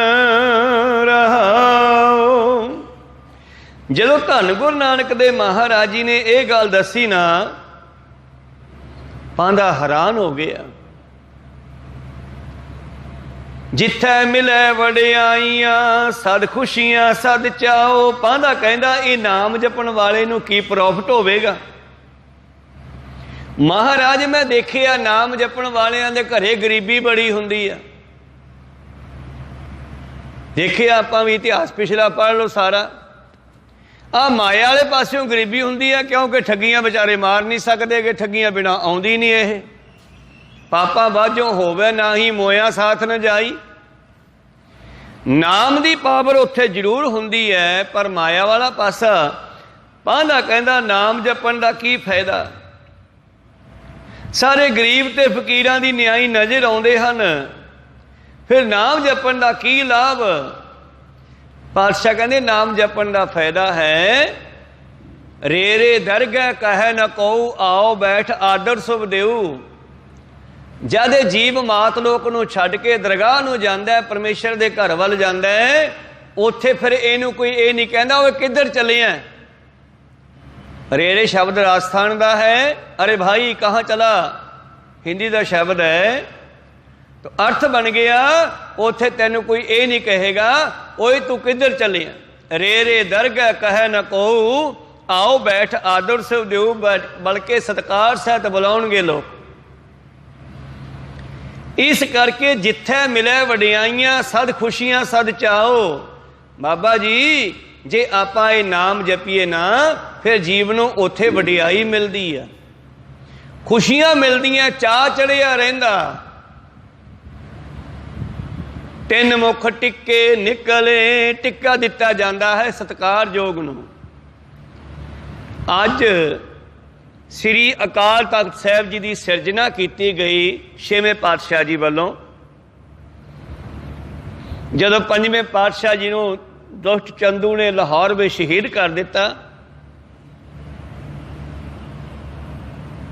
ਰਹਾਉ। ਜਦੋਂ ਧੰਨ ਗੁਰੂ ਨਾਨਕ ਦੇ ਮਹਾਰਾਜ ਜੀ ਨੇ ਇਹ ਗੱਲ ਦੱਸੀ ਨਾ, ਪਾਂਧਾ ਹੈਰਾਨ ਹੋ ਗਿਆ। ਜਿੱਥੇ ਮਿਲੇ ਵਡਿਆਈਆਂ ਸਦ ਖੁਸ਼ੀਆਂ ਸਦ ਚਾਓ। ਪਾਂਧਾ ਕਹਿੰਦਾ ਇਹ ਨਾਮ ਜਪਣ ਵਾਲੇ ਨੂੰ ਕੀ ਪ੍ਰੋਫਿਟ ਹੋਵੇਗਾ? ਮਹਾਰਾਜ ਮੈਂ ਦੇਖਿਆ ਨਾਮ ਜਪਣ ਵਾਲਿਆਂ ਦੇ ਘਰੇ ਗਰੀਬੀ ਬੜੀ ਹੁੰਦੀ ਆ। ਦੇਖਿਆ ਆਪਾਂ ਵੀ, ਇਤਿਹਾਸ ਪਿਛਲਾ ਪੜ੍ਹ ਲਓ ਸਾਰਾ। ਆਹ ਮਾਇਆ ਵਾਲੇ ਪਾਸਿਓਂ ਗਰੀਬੀ ਹੁੰਦੀ ਆ, ਕਿਉਂਕਿ ਠੱਗੀਆਂ ਵਿਚਾਰੇ ਮਾਰ ਨਹੀਂ ਸਕਦੇ ਕਿ ਠੱਗੀਆਂ ਬਿਨਾਂ ਆਉਂਦੀ ਨਹੀਂ। ਇਹ ਪਾਪਾਂ ਬਾਝੋਂ ਹੋਵੇ ਨਾ ਹੀ ਮੋਇਆ ਸਾਥ ਨਾ ਜਾਈ। ਨਾਮ ਦੀ ਪਾਵਰ ਉੱਥੇ ਜ਼ਰੂਰ ਹੁੰਦੀ ਹੈ, ਪਰ ਮਾਇਆ ਵਾਲਾ ਪਾਸਾ। ਪਾਂਧਾ ਕਹਿੰਦਾ ਨਾਮ ਜਪਣ ਦਾ ਕੀ ਫਾਇਦਾ? ਸਾਰੇ ਗਰੀਬ ਤੇ ਫਕੀਰਾਂ ਦੀ ਨਿਆਈ ਨਜ਼ਰ ਆਉਂਦੇ ਹਨ, ਫਿਰ ਨਾਮ ਜਪਣ ਦਾ ਕੀ ਲਾਭ? ਪਾਤਸ਼ਾਹ ਕਹਿੰਦੇ ਨਾਮ ਜਪਣ ਦਾ ਫਾਇਦਾ ਹੈ। ਰੇ ਰੇ ਦਰਗਹਿ ਕਹੈ ਨ ਕਉ, ਆਓ ਬੈਠ ਆਦਰ ਸੁਭ ਦੇਉ। ਜਦ ਜੀਵ ਮਾਤ ਲੋਕ ਨੂੰ ਛੱਡ ਕੇ ਦਰਗਾਹ ਨੂੰ ਜਾਂਦਾ, ਪਰਮੇਸ਼ਰ ਦੇ ਘਰ ਵੱਲ ਜਾਂਦਾ, ਉੱਥੇ ਫਿਰ ਇਹਨੂੰ ਕੋਈ ਇਹ ਨਹੀਂ ਕਹਿੰਦਾ ਉਹ ਕਿੱਧਰ ਚੱਲੇ ਆ। ਰੇਰੇ ਸ਼ਬਦ ਰਾਜਸਥਾਨ ਦਾ ਹੈ। ਅਰੇ ਭਾਈ ਕਹਾਂ ਚਲਾ, ਹਿੰਦੀ ਦਾ ਸ਼ਬਦ ਹੈ। ਤਾਂ ਅਰਥ ਬਣ ਗਿਆ, ਉੱਥੇ ਤੈਨੂੰ ਕੋਈ ਇਹ ਨਹੀਂ ਕਹੇਗਾ ਓਏ ਤੂੰ ਕਿੱਧਰ ਚੱਲੇ ਆ। ਰੇ ਰੇ ਦਰਗਹਿ ਕਹੈ ਨ ਕਉ, ਆਓ ਬੈਠ ਆਦਰ ਸੁਭ ਦੇਉ। ਬਲਕਿ ਸਤਿਕਾਰ ਸਹਿਤ ਬੁਲਾਉਣਗੇ ਲੋਕ। ਇਸ ਕਰਕੇ ਜਿੱਥੇ ਮਿਲੇ ਵਡਿਆਈਆਂ ਸਦ ਖੁਸ਼ੀਆਂ ਸਦ ਚਾਓ। ਬਾਬਾ ਜੀ ਜੇ ਆਪਾਂ ਇਹ ਨਾਮ ਜਪੀਏ ਨਾ, ਫਿਰ ਜੀਵ ਨੂੰ ਉੱਥੇ ਵਡਿਆਈ ਮਿਲਦੀ ਆ, ਖੁਸ਼ੀਆਂ ਮਿਲਦੀਆਂ, ਚਾਅ ਚੜਿਆ ਰਹਿੰਦਾ। ਤਿੰਨ ਮੁਖ ਟਿੱਕੇ ਨਿਕਲੇ, ਟਿੱਕਾ ਦਿੱਤਾ ਜਾਂਦਾ ਹੈ ਸਤਿਕਾਰਯੋਗ ਨੂੰ। ਅੱਜ ਸ੍ਰੀ ਅਕਾਲ ਤਖਤ ਸਾਹਿਬ ਜੀ ਦੀ ਸਿਰਜਣਾ ਕੀਤੀ ਗਈ 6ਵੇਂ ਪਾਤਸ਼ਾਹ ਜੀ ਵੱਲੋਂ। ਜਦੋਂ 5ਵੇਂ ਪਾਤਸ਼ਾਹ ਜੀ ਨੂੰ ਦੁਸ਼ਟ ਚੰਦੂ ਨੇ ਲਾਹੌਰ ਵਿੱਚ ਸ਼ਹੀਦ ਕਰ ਦਿੱਤਾ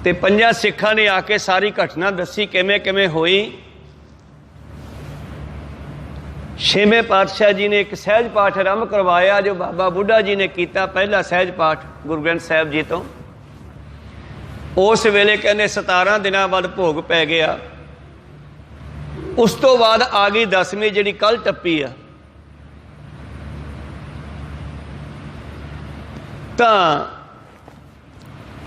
ਤੇ 5 ਸਿੱਖਾਂ ਨੇ ਆ ਕੇ ਸਾਰੀ ਘਟਨਾ ਦੱਸੀ ਕਿਵੇਂ ਕਿਵੇਂ ਹੋਈ। 6ਵੇਂ ਪਾਤਸ਼ਾਹ ਜੀ ਨੇ ਇੱਕ ਸਹਿਜ ਪਾਠ ਆਰੰਭ ਕਰਵਾਇਆ, ਜੋ ਬਾਬਾ ਬੁੱਢਾ ਜੀ ਨੇ ਕੀਤਾ ਪਹਿਲਾ ਸਹਿਜ ਪਾਠ ਗੁਰੂ ਗ੍ਰੰਥ ਸਾਹਿਬ ਜੀ ਤੋਂ। ਉਸ ਵੇਲੇ ਕਹਿੰਦੇ 17 ਦਿਨਾਂ ਬਾਅਦ ਭੋਗ ਪੈ ਗਿਆ। ਉਸ ਤੋਂ ਬਾਅਦ ਆ ਗਈ 10ਵੀਂ ਜਿਹੜੀ ਕੱਲ ਟੱਪੀ ਆ। ਤਾਂ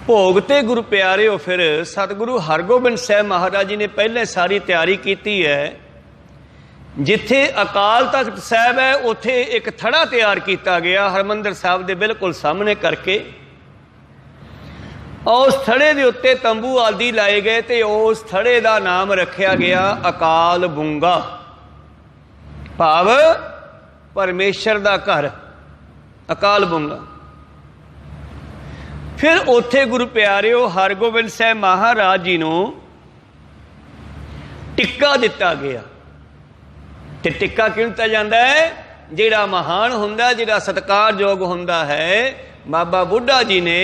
ਭੋਗ ਤੇ ਗੁਰੂ ਪਿਆਰਿਓ, ਫਿਰ ਸਤਿਗੁਰੂ ਹਰਗੋਬਿੰਦ ਸਾਹਿਬ ਮਹਾਰਾਜ ਜੀ ਨੇ ਪਹਿਲੇ ਸਾਰੀ ਤਿਆਰੀ ਕੀਤੀ ਹੈ। ਜਿੱਥੇ ਅਕਾਲ ਤਖਤ ਸਾਹਿਬ ਹੈ ਉੱਥੇ ਇੱਕ ਥੜਾ ਤਿਆਰ ਕੀਤਾ ਗਿਆ ਹਰਿਮੰਦਰ ਸਾਹਿਬ ਦੇ ਬਿਲਕੁਲ ਸਾਹਮਣੇ ਕਰਕੇ। ਉਸ ਥੜੇ ਦੇ ਉੱਤੇ ਤੰਬੂ ਆਦਿ ਲਾਏ ਗਏ ਤੇ ਉਸ ਥੜੇ ਦਾ ਨਾਮ ਰੱਖਿਆ ਗਿਆ ਅਕਾਲ ਬੁੰਗਾ, ਭਾਵ ਪਰਮੇਸ਼ਰ ਦਾ ਘਰ। अकाल बूंगा। फिर उत्थे गुरु प्यारिओ हरगोबिंद साहब महाराज जी नूं टिक्का दिता गया। ते टिक्का क्यों दिता जाता है? जिहड़ा महान हुंदा, जिहड़ा सत्कारयोग हुंदा है, बाबा बुढ़ा जी ने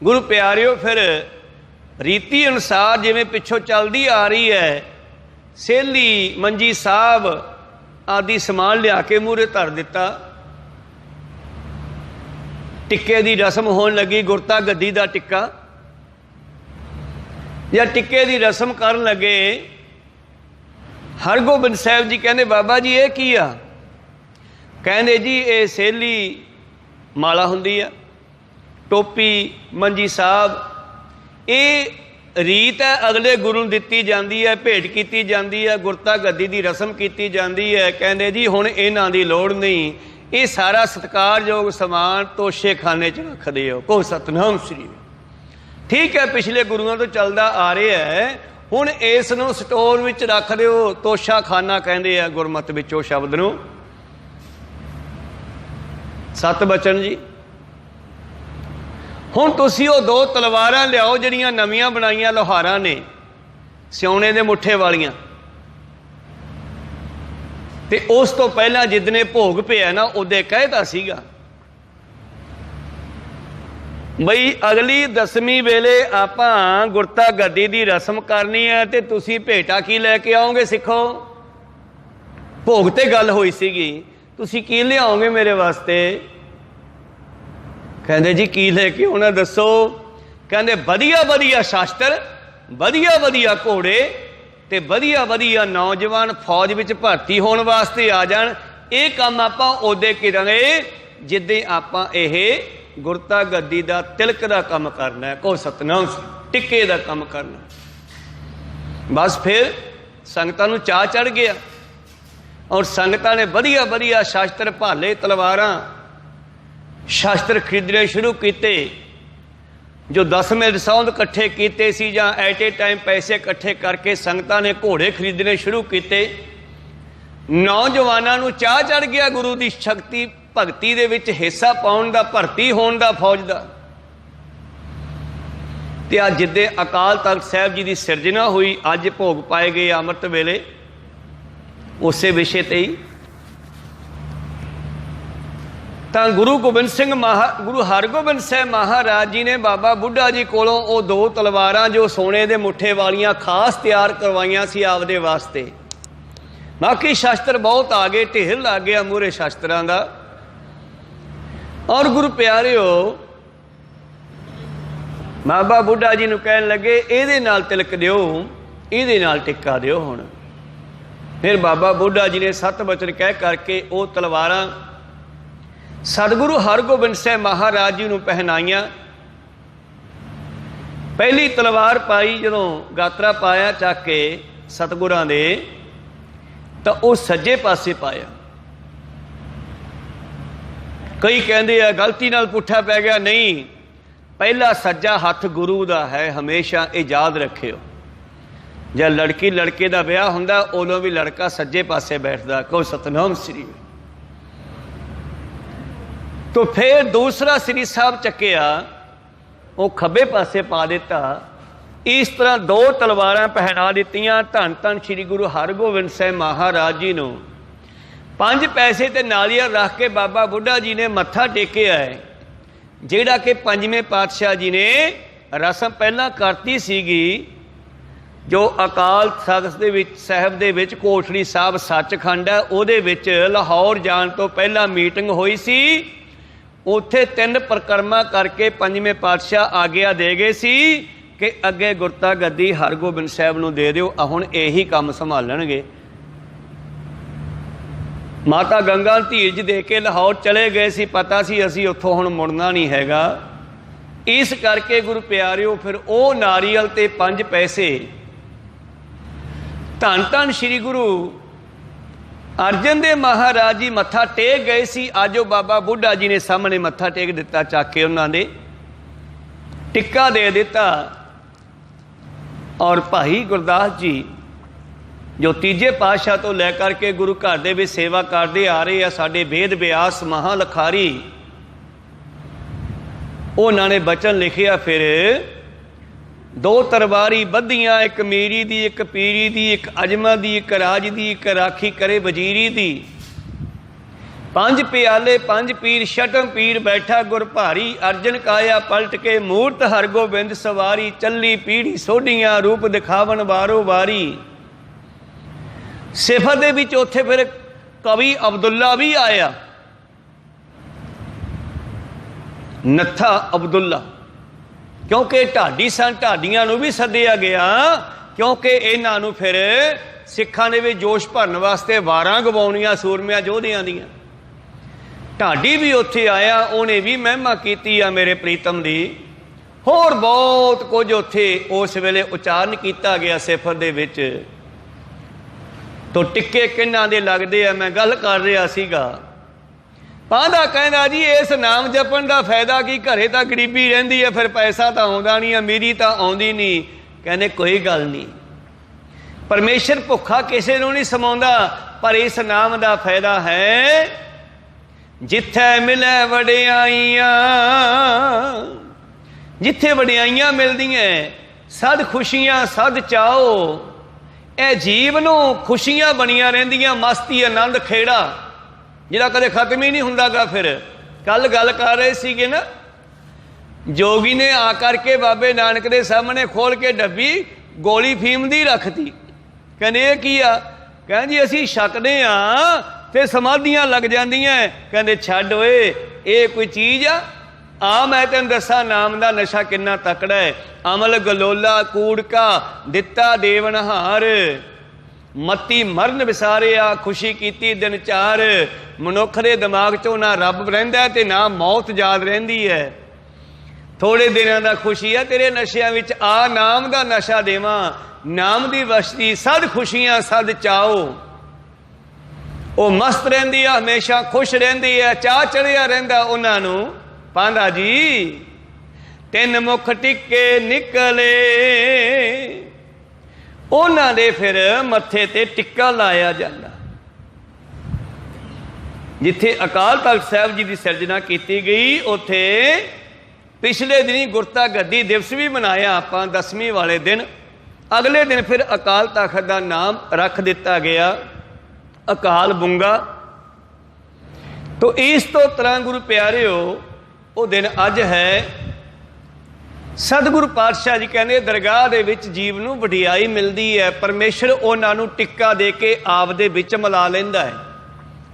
गुरु प्यारिओ फिर रीति अनुसार जिवें पिछों चलदी आ रही है, सेली मंजी साहब आदि समान लिया के मूहरे धर दिता। टिक्के की रस्म होने लगी, गुरता गद्दी का टिक्का। या टिक्के की रस्म कर लगे, हरगोबिंद साहब जी कहते बाबा जी ये की आ? कहते जी ये सेली माला हुंदी आ, टोपी मंजी साहब, ये रीत है अगले गुरु दिती जाती है, भेंट की जाती है, गुरता गद्दी की रस्म की जाती है। कहते जी हुण इन्हां दी लोड़ नहीं, ये सारा सत्कारयोग समान तोशे खाने च रख दिओ। को सतनाम श्री। ठीक है, पिछले गुरुओं तो चलता आ रहा है, हुण इस नूं स्टोर विच रख दिओ। तोशा खाना कहते हैं गुरमत विचों शब्द नूं। सत बचन जी। हुण तुसीं वो 2 तलवारां लियाओ जिहड़ियां नवीआं बनाईआं लोहारां ने, सिउणे दे मुठे वालियां। ते उस तो पहला जिदने भोग पिया ना, उदे कहता सीगा बई अगली दसवीं वेले आपां गुरता गद्दी दी रस्म करनी है, ते तुसीं भेटा की लैके आओगे सिखो? भोग ते गल होई सीगी, तुसीं की लियाओगे मेरे वास्ते? कहते जी की लेके आउणा दसो? कहते वधिया वधिया शास्त्र, वधिया वधिया घोड़े ते वधिया वधिया नौजवान फौज विच भर्ती होने वास्ते आ जाण। ये काम आपां उदे करांगे जिद्दे आपां इह गुरता गद्दी दा तिलक दा काम करना है। को सतनाम टिक्के दा काम करना। बस फिर संगतां नूं चाह चढ़ गया और संगतां ने वधिया वधिया शास्त्र, भाले, तलवारां, शास्त्र खरीदने शुरू किए। जो 10वें दसौंध इकट्ठे किए सी जां एट ए टाइम पैसे इकट्ठे करके संगतां ने घोड़े खरीदने शुरू किए। नौजवानों नूं चाह चढ़ गया गुरु की शक्ति भगती दे विच हिस्सा पाउण दा, भर्ती होण दा फौज दा। ते अज जिद्दे अकाल तख्त साहब जी की सिरजना हुई, अज भोग पाए गए अमृत वेले, उसे विषय ते ही तो गुरु गोबिंद सिंह गुरु हरगोबिंद साहब महाराज जी ने बाबा बुढ़ा जी कोलों वो 2 तलवारां जो सोने दे मुठे वालियां खास तैयार करवाइयां सी आपदे वास्ते। बाकी शास्त्र बहुत आ गए, ढेर लग गया मूहरे शास्त्रां दा। और गुरु प्यारिओ बाबा बुढ़ा जी नूं कहण लगे इहदे नाल तिलक दिओ, इहदे नाल टिक्का दिओ। हुण फिर बाबा बुढ़ा जी ने 7 वचन कह करके वो तलवारां सतगुरु हरगोबिंद साहब महाराज जी नूं पहनाइयां। पहली तलवार पाई जदों गात्रा पाया चक के सतगुरां दे, तो वह सज्जे पासे पाया। कई कहते हैं गलती नाल पुट्ठा पै गया, नहीं, पहला सज्जा हथ गुरु का है, हमेशा ये याद रखियो। जब लड़की लड़के का ब्याह हुंदा उदों भी लड़का सज्जे पासे बैठदा। को सतनाम श्री। तो फिर दूसरा श्री साहब चक्या, वो खब्बे पासे पा दिता। इस तरह 2 तलवारां पहना दित्तियां धन धन श्री गुरु हरगोबिंद साहब महाराज जी नूं। 5 पैसे ते नालियर रख के बाबा बुढ़ा जी ने मत्था टेकिया है, जिहड़ा कि 5वें पातशाह जी ने रस्म पहला करती सीगी। जो अकाल तख्त दे विच साहब दे विच कोठड़ी साहब सचखंड है, उहदे विच लाहौर जाण तो पहला मीटिंग होई सी। उत्थे 3 परिक्रमा करके 5वें पातशाह आग्या दे गए सी कि अगे गुरता गद्दी हरगोबिंद साहब नूं दे दिओ, हुण यही काम संभालणगे। माता गंगा धीरज दे के लाहौर चले गए सी, पता सी असीं उत्थों हुण मुड़ना नहीं हैगा। इस करके गुरु प्यारिओ फिर वो नारियल ते 5 पैसे धन धन श्री गुरु अर्जन देव महाराज जी मत्था टेक गए सी। अज वो बाबा बुढ़ा जी ने सामने मत्था टेक दिता, चक के उन्होंने टिक्का दे दिता। और भाई गुरदास जी जो तीजे पातशाह तो लै करके गुरु घर दे विच सेवा करते आ रहे हैं, साडे वेद व्यास महालखारी, उन्होंने बचन लिखिया फिर दो तरवारी बधियां, एक मीरी दी, एक पीरी दी, एक अजमा दी, एक राज दी, एक राखी करे वजीरी दी। पंज प्याले पंज पीर, छठम पीर बैठा गुर भारी, अर्जन काया पलट के मूर्त हरगोबिंद सवारी, चली पीढ़ी सोढियां रूप दिखावन वारो वारी। सिफत दे विच उत्थे फिर कवि अब्दुल्ला भी आया, नत्था अब्दुल्ला, क्योंकि ढाडी सन, ढाडियां नूं भी सद्दिया गया, क्योंकि इन्हां नूं फिर सिखां दे विच जोश भरन वास्ते वारां गवाउणियां सूरमियां योधियां दियां। ढाडी भी उत्थे आया, उन्हें भी महिमा कीती आ मेरे प्रीतम दी। होर बहुत कुछ उत्थे उस वेले उचारण किया गया सिफत दे विच। तो टिक्के किन्हां दे लगदे आ, मैं गल कर रहा सीगा। पांधा कहना जी इस नाम जपण का फायदा की, घरे तो गरीबी रहिंदी है, फिर पैसा तो आउंदा नहीं, अमीरी तो आउंदी नहीं। कहने कोई गल नहीं, परमेश्वर भुखा किसी नूं नहीं समाउंदा, पर इस नाम का फायदा है जिथे मिले वडियाइयां, जिथे वडियाइयां मिलदियां सद खुशियां सद चाओ। ए जीव नूं खुशियां बनियां रहिंदियां, मस्ती आनंद खेड़ा जिहड़ा कदे खत्म ही नहीं हुंदा गा। फिर कल गल कर रहे सीगे ना, जोगी ने आ करके बाबे नानक दे सामने खोल के डब्बी गोली फीम दी रखती। कहने ये की आ? कहने जी असीं छकदे आ ते समाधियां लग जांदियां। कहंदे छड्ड ओए, ये कोई चीज़ आ मैं तेन दसा नाम का नशा किन्ना तकड़ा है। अमल गलोला कूड़का दिता देवनहार, मती मरन विसारिया खुशी कीती दिन चार। मनुख दे दिमाग चों ना रब रहिंदा ते ना मौत याद रहिंदी है। थोड़े दिनों का खुशी है तेरे नशियां विच, आ नाम का नशा देवां, नाम दी वस्ती सद खुशियां सद चाओ। वो मस्त रहिंदी है, हमेशा खुश रहिंदी है, चाह चढ़िया रहिंदा उन्हां नूं। पांधा जी तिन मुख टिके निकले, उन्हां दे फिर मत्थे ते टिक्का लाया जाता। जिथे अकाल तख्त साहिब जी की सिरजना की गई, उथे पिछले दिनी गुरता गद्दी दिवस भी मनाया आपां 10वीं वाले दिन। अगले दिन फिर अकाल तख्त का नाम रख दिता गया अकाल बुंगा। तो इस तो तरह गुरु प्यारिओ वो दिन अज है। सतगुरु पातशाह जी कहने दरगाह दे विच जीव नूं वडियाई मिलती है। परमेश्वर उन्हां नूं टिक्का दे के आप दे विच मिला लैंदा है,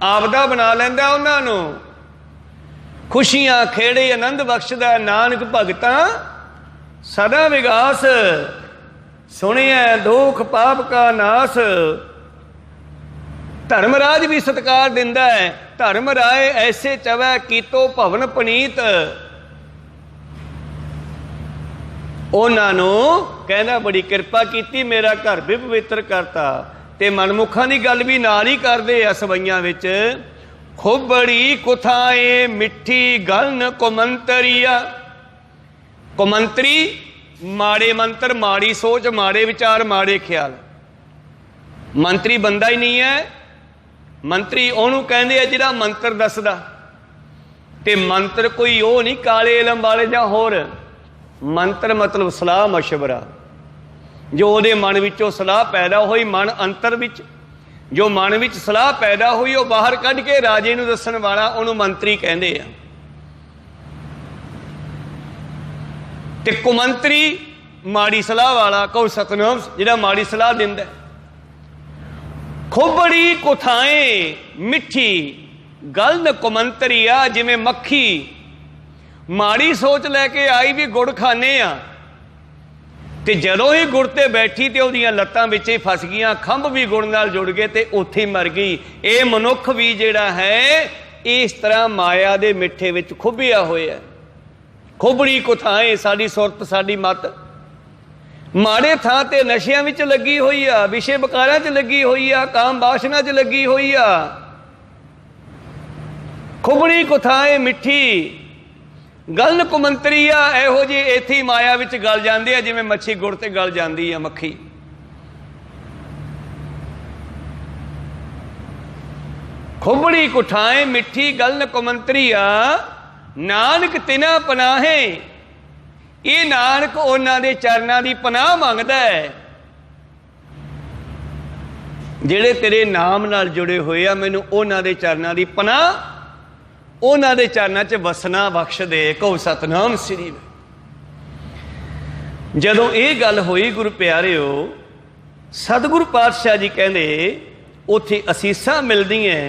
आपदा बना लैंदा उन्हां नूं। खुशियां खेड़े आनंद बख्शदा नानक भगतां सदा विगास, सुनिया दुख पाप का नास। धर्मराज भी सत्कार दिंदा है, धर्म राय ऐसे चवै कीतो भवन पनीत। उन्हां नूं कहना बड़ी कृपा कीती, मेरा घर भी पवित्र करता। ते मनमुखां दी गल भी नाल ही करदे आ सवैयां विच। खुबड़ी कुथाए मिठी गल न कुमंतरिया। कुमंतरी माड़े मंत्र, माड़ी सोच, माड़े विचार, माड़े ख्याल। मंत्री बंदा ही नहीं है, मंत्री उहनूं कहंदे आ जिहड़ा मंत्र दसदा। ते मंत्र कोई वो नहीं काले इलम वाले जां होर। मंत्र मतलब सलाह मशवरा, जो उहदे मन विचों सलाह पैदा होई, मन अंतर विच जो मन विच सलाह पैदा हुई वो बाहर कढ़ के राजे नूं दस्सण वाला उहनूं मंत्री कहंदे आ। ते कुमंत्री माड़ी सलाह वाला, कहो सतनाम जिहड़ा माड़ी सलाह दिंदा। खुबड़ी कुथाएं मिठी गल न कुमंतरी आ। जिवें मक्खी माड़ी सोच लैके आई भी गुड़ खाने आ, ते जदों ही गुड़ ते बैठी ते उहदियां लत्तां विच ही फस गईयां, खंभ भी गुड़ नाल जुड़ गए ते उत्थे मर गई। ये मनुख भी जिहड़ा है इस तरह माया दे मिठे विच खुबिया होया। खुबड़ी कुथाएं साडी सुरत साडी मत माड़े थां ते नशियां विच लगी हुई आ, विषे बकारां च लगी हुई आ, काम वासना च लगी हुई आ। खुबड़ी कुथाएं मिठी गल न कुमंतरी आ। इहो जी इत्थे माया विच गल जांदे आ जिवें मच्छी गुड़ ते गल जांदी आ मक्खी। खुबड़ी कुठाए मिठी गलन कुमंतरीआ नानक तिना पनाहे। ये नानक उन्हां दे चरनां दी पनाह मंगदा है जिहड़े तेरे नाम नाल जुड़े हुए आ। मैनूं उन्हां दे चरनां दी पनाह, उन्हां दे चरनां च वसना बख्श दे। कहो सतनाम श्री। जदों ये गल होई गुरु प्यारिओ, सतगुरु पातशाह जी कहंदे उत्थे असीसां मिलदियां,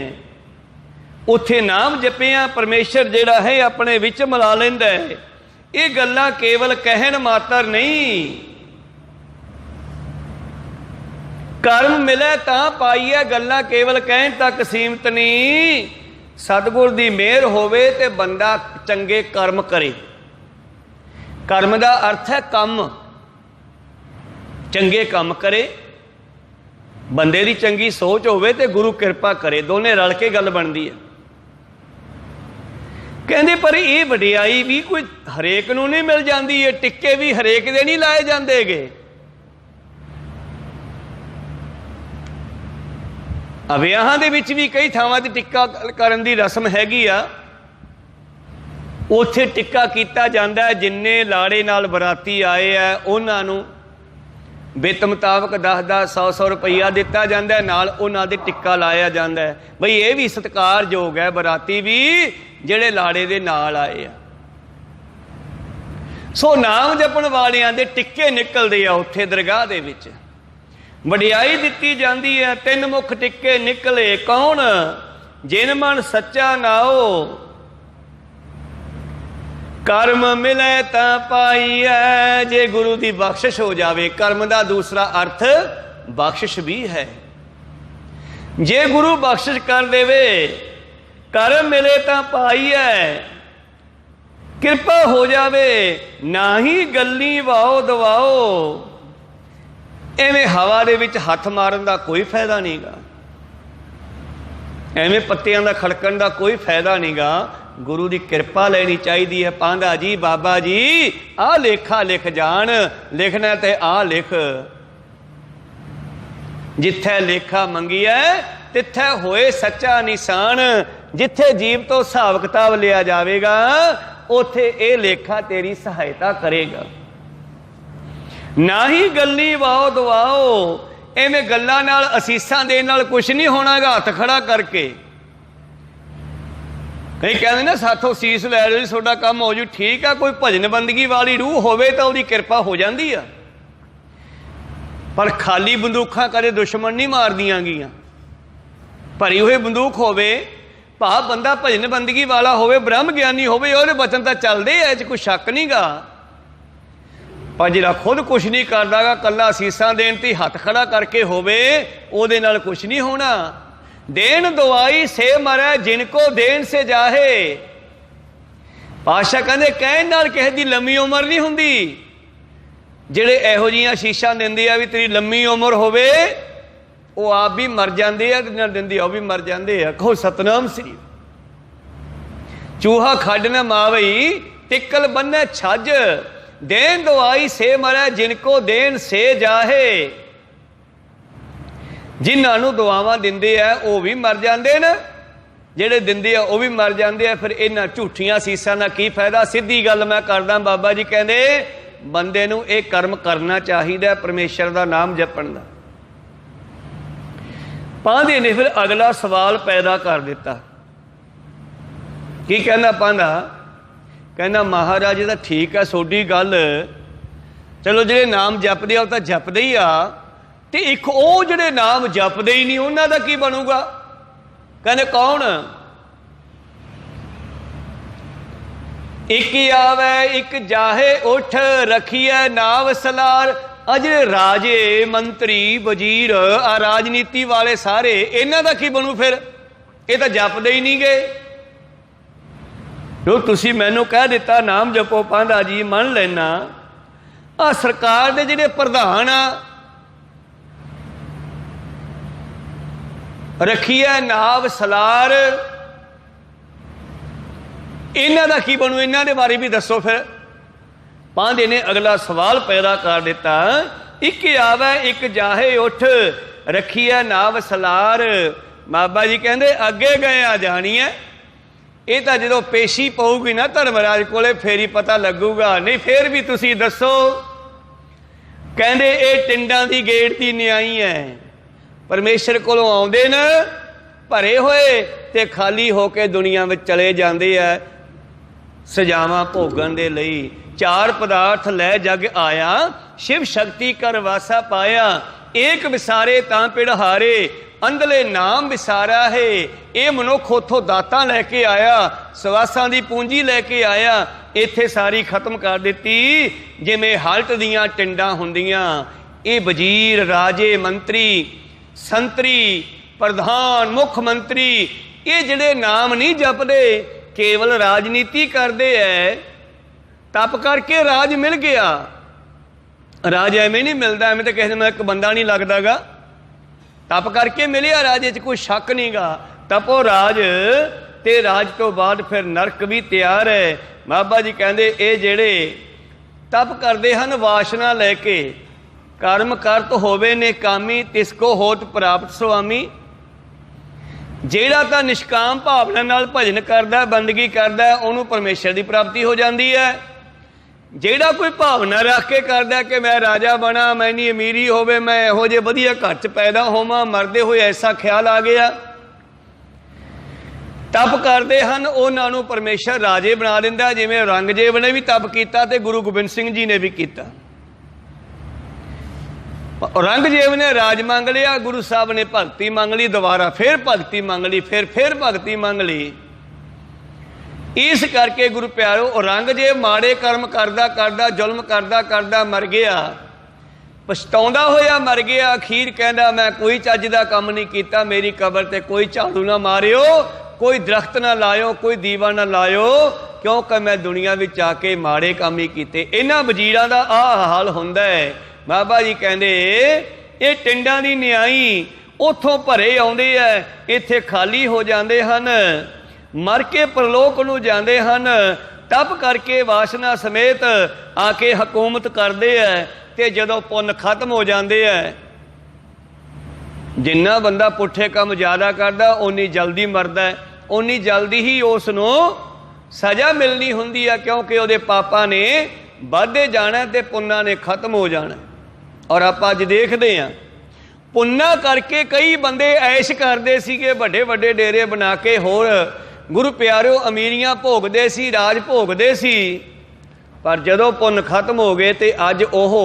उत्थे नाम जपिया परमेश्वर जिहड़ा है अपने विच मिला लैंदा है। ये गल्लां केवल कहण मात्र नहीं, कर्म मिले तां पाईए। गल्लां केवल कहण तक सीमित नहीं। सतगुर दी मेहर होवे ते बंदा चंगे कर्म करे। कर्म दा अर्थ है काम, चंगे काम करे। बंदे दी चंगी सोच होवे ते गुरु किरपा करे, दोने रल के गल बनदी है। कहंदे पर ये वडियाई भी कोई हरेक नूं नहीं मिल जाती है, टिक्के भी हरेक दे नहीं लाए जांदे गे। विआहां दे विच भी कई थावां ते टिक्का करन दी रस्म हैगी आ, उत्थे टिक्का कीता जांदा है। जिन्ने लाड़े नाल बराती आए है उन्हां नूं बित मुताबक 10-10 100-100 रुपया दिता जाता है, नाल उन्हां दे टिक्का लाया जाता है। बई ये भी सत्कारयोग है, बराती भी जिहड़े लाड़े दे नाल आए आ। सो नाम जपण वालियां दे टिक्के निकलदे आ उत्थे दरगाह दे विच। वडियाई दिती जाती है। 3 मुख टिक्के निकले कौन, जिन मन सच्चा नाओ। कर्म मिले तां पाईए, जे गुरु की बख्शिश हो जावे। कर्म का दूसरा अर्थ बख्शिश भी है। जे गुरु बख्शिश कर देवे, कर्म मिले तां पाईए, किरपा हो जावे, ना ही गल्ली वाओ दवाओ। एवें हवा दे विच हथ मारन का कोई फायदा नहीं गा, एवें पत्तियां दा खड़कन का कोई फायदा नहीं गा। गुरु की किरपा लेनी चाहिए है। पांधा जी बाबा जी आ लेखा लिख जान, लिखना ते आ लिख। जिथे लेखा मंगिया तिथे होए सच्चा निशान। जिथे जीव तो हिसाब किताब लिया जाएगा उथे ये लेखा तेरी सहायता करेगा। ना ही गल्ली वाओ दवाओ, एवें गल्लां नाल असीसां देण नाल कुछ नहीं होना गा। हथ खड़ा करके कई कहते ना साथों सीस लै लो जी थोड़ा काम हो जू। ठीक है, कोई भजन बंदगी वाली रूह होवे तो उसकी किरपा हो जाती है, पर खाली बंदूखां कदे दुश्मन नहीं मारदियां गईयां। भरी हुई बंदूक होवे, भाव बंदा भजन बंदगी वाला होवे, ब्रह्म ज्ञानी होवे, ਉਹਦੇ वचन तो चलते है, कोई शक नहीं गा। पर जिहड़ा खुद कुछ नहीं करदा गा, कल्ला असीसां देण ते हथ खड़ा करके होवे, ਉਹਦੇ नाल कुछ नहीं होना। देन दवाई से मरै जिनको देन से जाहे। पातशाह कहंदे कहण नाल किसे दी लंबी उम्र नहीं हुंदी। जिहड़े इहो जिहियां शीशां दिंदे आ भी तेरी लंबी उम्र होवे, वो आप भी मर जाते हैं, नाल दिंदे वो भी मर जाते हैं। कहो सतनाम श्री। चूहा खड्ड न मावई, टिकल बन्ने छज। देन दवाई से मरै जिनको देन से जाहे। जिन्होंने दुआवां दिंदे आ वो भी मर जाते हैं, जिहड़े दिंदे आ वो भी मर जाते हैं। फिर इन्हां झूठियां सीसां दा की फायदा। सीधी गल मैं करदा, बाबा जी कहंदे बंदे नूं ये कर्म करना चाहिए परमेश्वर का नाम जपण दा। पांधे ने फिर अगला सवाल पैदा कर दिता। की कहना पांधा? कहना महाराज ये ठीक है सोडी गल, चलो जिहड़े नाम जपदे आ तां जपदे ही आ, ते एक वो जिहड़े नाम जपदे ही नहीं उन्हां दा की बनूगा? कहने कौन? एक आवे एक जाहे उठ, रखिए नाव सलार। अजे राजे मंत्री वजीर आ राजनीति वाले सारे इन्हां दा की बनू? फिर ये तो जपदे ही नहीं गए। जो तुसी मैनू कह दिता नाम जपो पांधा जी मन लेना, आ सरकार दे जिहड़े प्रधान आ, रखिए नाव सलार, इन्हां दा की बनू? इन्हां दे बारे भी दसो। फिर पांधे ने अगला सवाल पैदा कर दिता। एक आवे एक जाहे उठ, रखिए नाव सलार। बाबा जी कहते अगे गए आ जानी है। ये तो जो पेशी पऊगी ना धर्मराज कोले फिर ही पता लगूगा, नहीं फिर भी तुसी दसो। कहते ये टिंडा की गेट की न्याई है, परमेश्वर कोलों आउंदे न भरे होए ते खाली होके दुनिया में चले जाते हैं सजावां भोगन दे लई। चार पदार्थ लै जग आया, शिव शक्ति कर वासा पाया। एक विसारे तां पिड़हारे, अंधले नाम विसारा है। ये मनुख उथों दातां लैके आया, सवासां दी पूंजी लैके आया, इत्थे सारी खत्म कर दिती। जिवें हल्ट दियां टिंडां हुंदियां, ये वजीर राजे मंत्री संतरी प्रधान मुख मंत्री ये जिहड़े नाम नहीं जपदे, केवल राजनीति करते है। तप करके राज मिल गया, राज एवें नहीं मिलता, एवें तो किसी में एक बंदा नहीं लगता गा। तप करके मिलिया राज, कोई शक नहीं गा। तपो राज ते राज तो बाद फिर नरक भी तैयार है। बाबा जी कहते ये जिहड़े तप करते हैं वासना लैके, कर्म करत होवे ने कामी, तिसको होत प्राप्त स्वामी। ਜਿਹੜਾ ਤਾਂ ਨਿਸ਼ਕਾਮ ਭਾਵਨਾ ਨਾਲ ਭਜਨ ਕਰਦਾ ਬੰਦਗੀ ਕਰਦਾ ਉਹਨੂੰ ਪਰਮੇਸ਼ਰ ਦੀ ਪ੍ਰਾਪਤੀ ਹੋ ਜਾਂਦੀ ਹੈ। ਜਿਹੜਾ ਕੋਈ ਭਾਵਨਾ ਰੱਖ ਕੇ ਕਰਦਾ ਕਿ ਮੈਂ ਰਾਜਾ ਬਣਾ, ਮੈਨੀ ਅਮੀਰੀ ਹੋਵੇ, ਮੈਂ ਇਹੋ ਜਿਹੇ ਵਧੀਆ ਘਰ 'ਚ ਪੈਦਾ ਹੋਵਾਂ, ਮਰਦੇ ਹੋਏ ਐਸਾ ਖਿਆਲ ਆ ਗਿਆ। ਤਪ ਕਰਦੇ ਹਨ ਉਹਨਾਂ ਨੂੰ ਪਰਮੇਸ਼ਰ ਰਾਜੇ ਬਣਾ ਦਿੰਦਾ, ਜਿਵੇਂ ਔਰੰਗਜ਼ੇਬ ਨੇ ਵੀ ਤਪ ਕੀਤਾ ਤੇ ਗੁਰੂ ਗੋਬਿੰਦ ਸਿੰਘ ਜੀ ਨੇ ਵੀ ਕੀਤਾ। औरंगजेब ने राज मंग लिया, गुरु साहब ने भगती मंग ली, दोबारा फिर भगती मंग ली, फिर भगती मंग ली। इस करके गुरु प्यारो औरंगजेब माड़े कर्म करदा करदा जुल्म करदा करदा मर गया, पछताउंदा होया मर गया। अखीर कहंदा मैं कोई चज दा काम नहीं कीता, मेरी कबर ते कोई झाड़ू ना मारियो, कोई दरख्त ना लायो, कोई दीवा ना लायो, क्योंकि मैं दुनिया विच आके माड़े काम ही कीते। इन्हां वजीरां दा आह हाल हुंदा है। बाबा जी कहते ये टिंडा की न्याई उथों भरे आउंदे है, इत्थे खाली हो जाते हैं, मर के परलोक नूं जाते हैं। तप करके वासना समेत आके हुकूमत करते हैं, ते जदों पुन खत्म हो जाते हैं, जिन्ना बंदा पुठे काम ज़्यादा करता उन्नी जल्दी मरदा है, उन्नी जल्दी ही उसनूं सज़ा मिलनी हुंदी है, क्योंकि उहदे पापां ने वधदे जाना ते पुन्ना ने खत्म हो जाना। और आप अज देखते हैं पुन्ना करके कई बंदे ऐश करते सीगे, वड्डे वड्डे डेरे बना के होर गुरु प्यारो अमीरियां भोगते सी, राज भोगते सी। पर जदों पुन्न खत्म हो गए तो अज ओह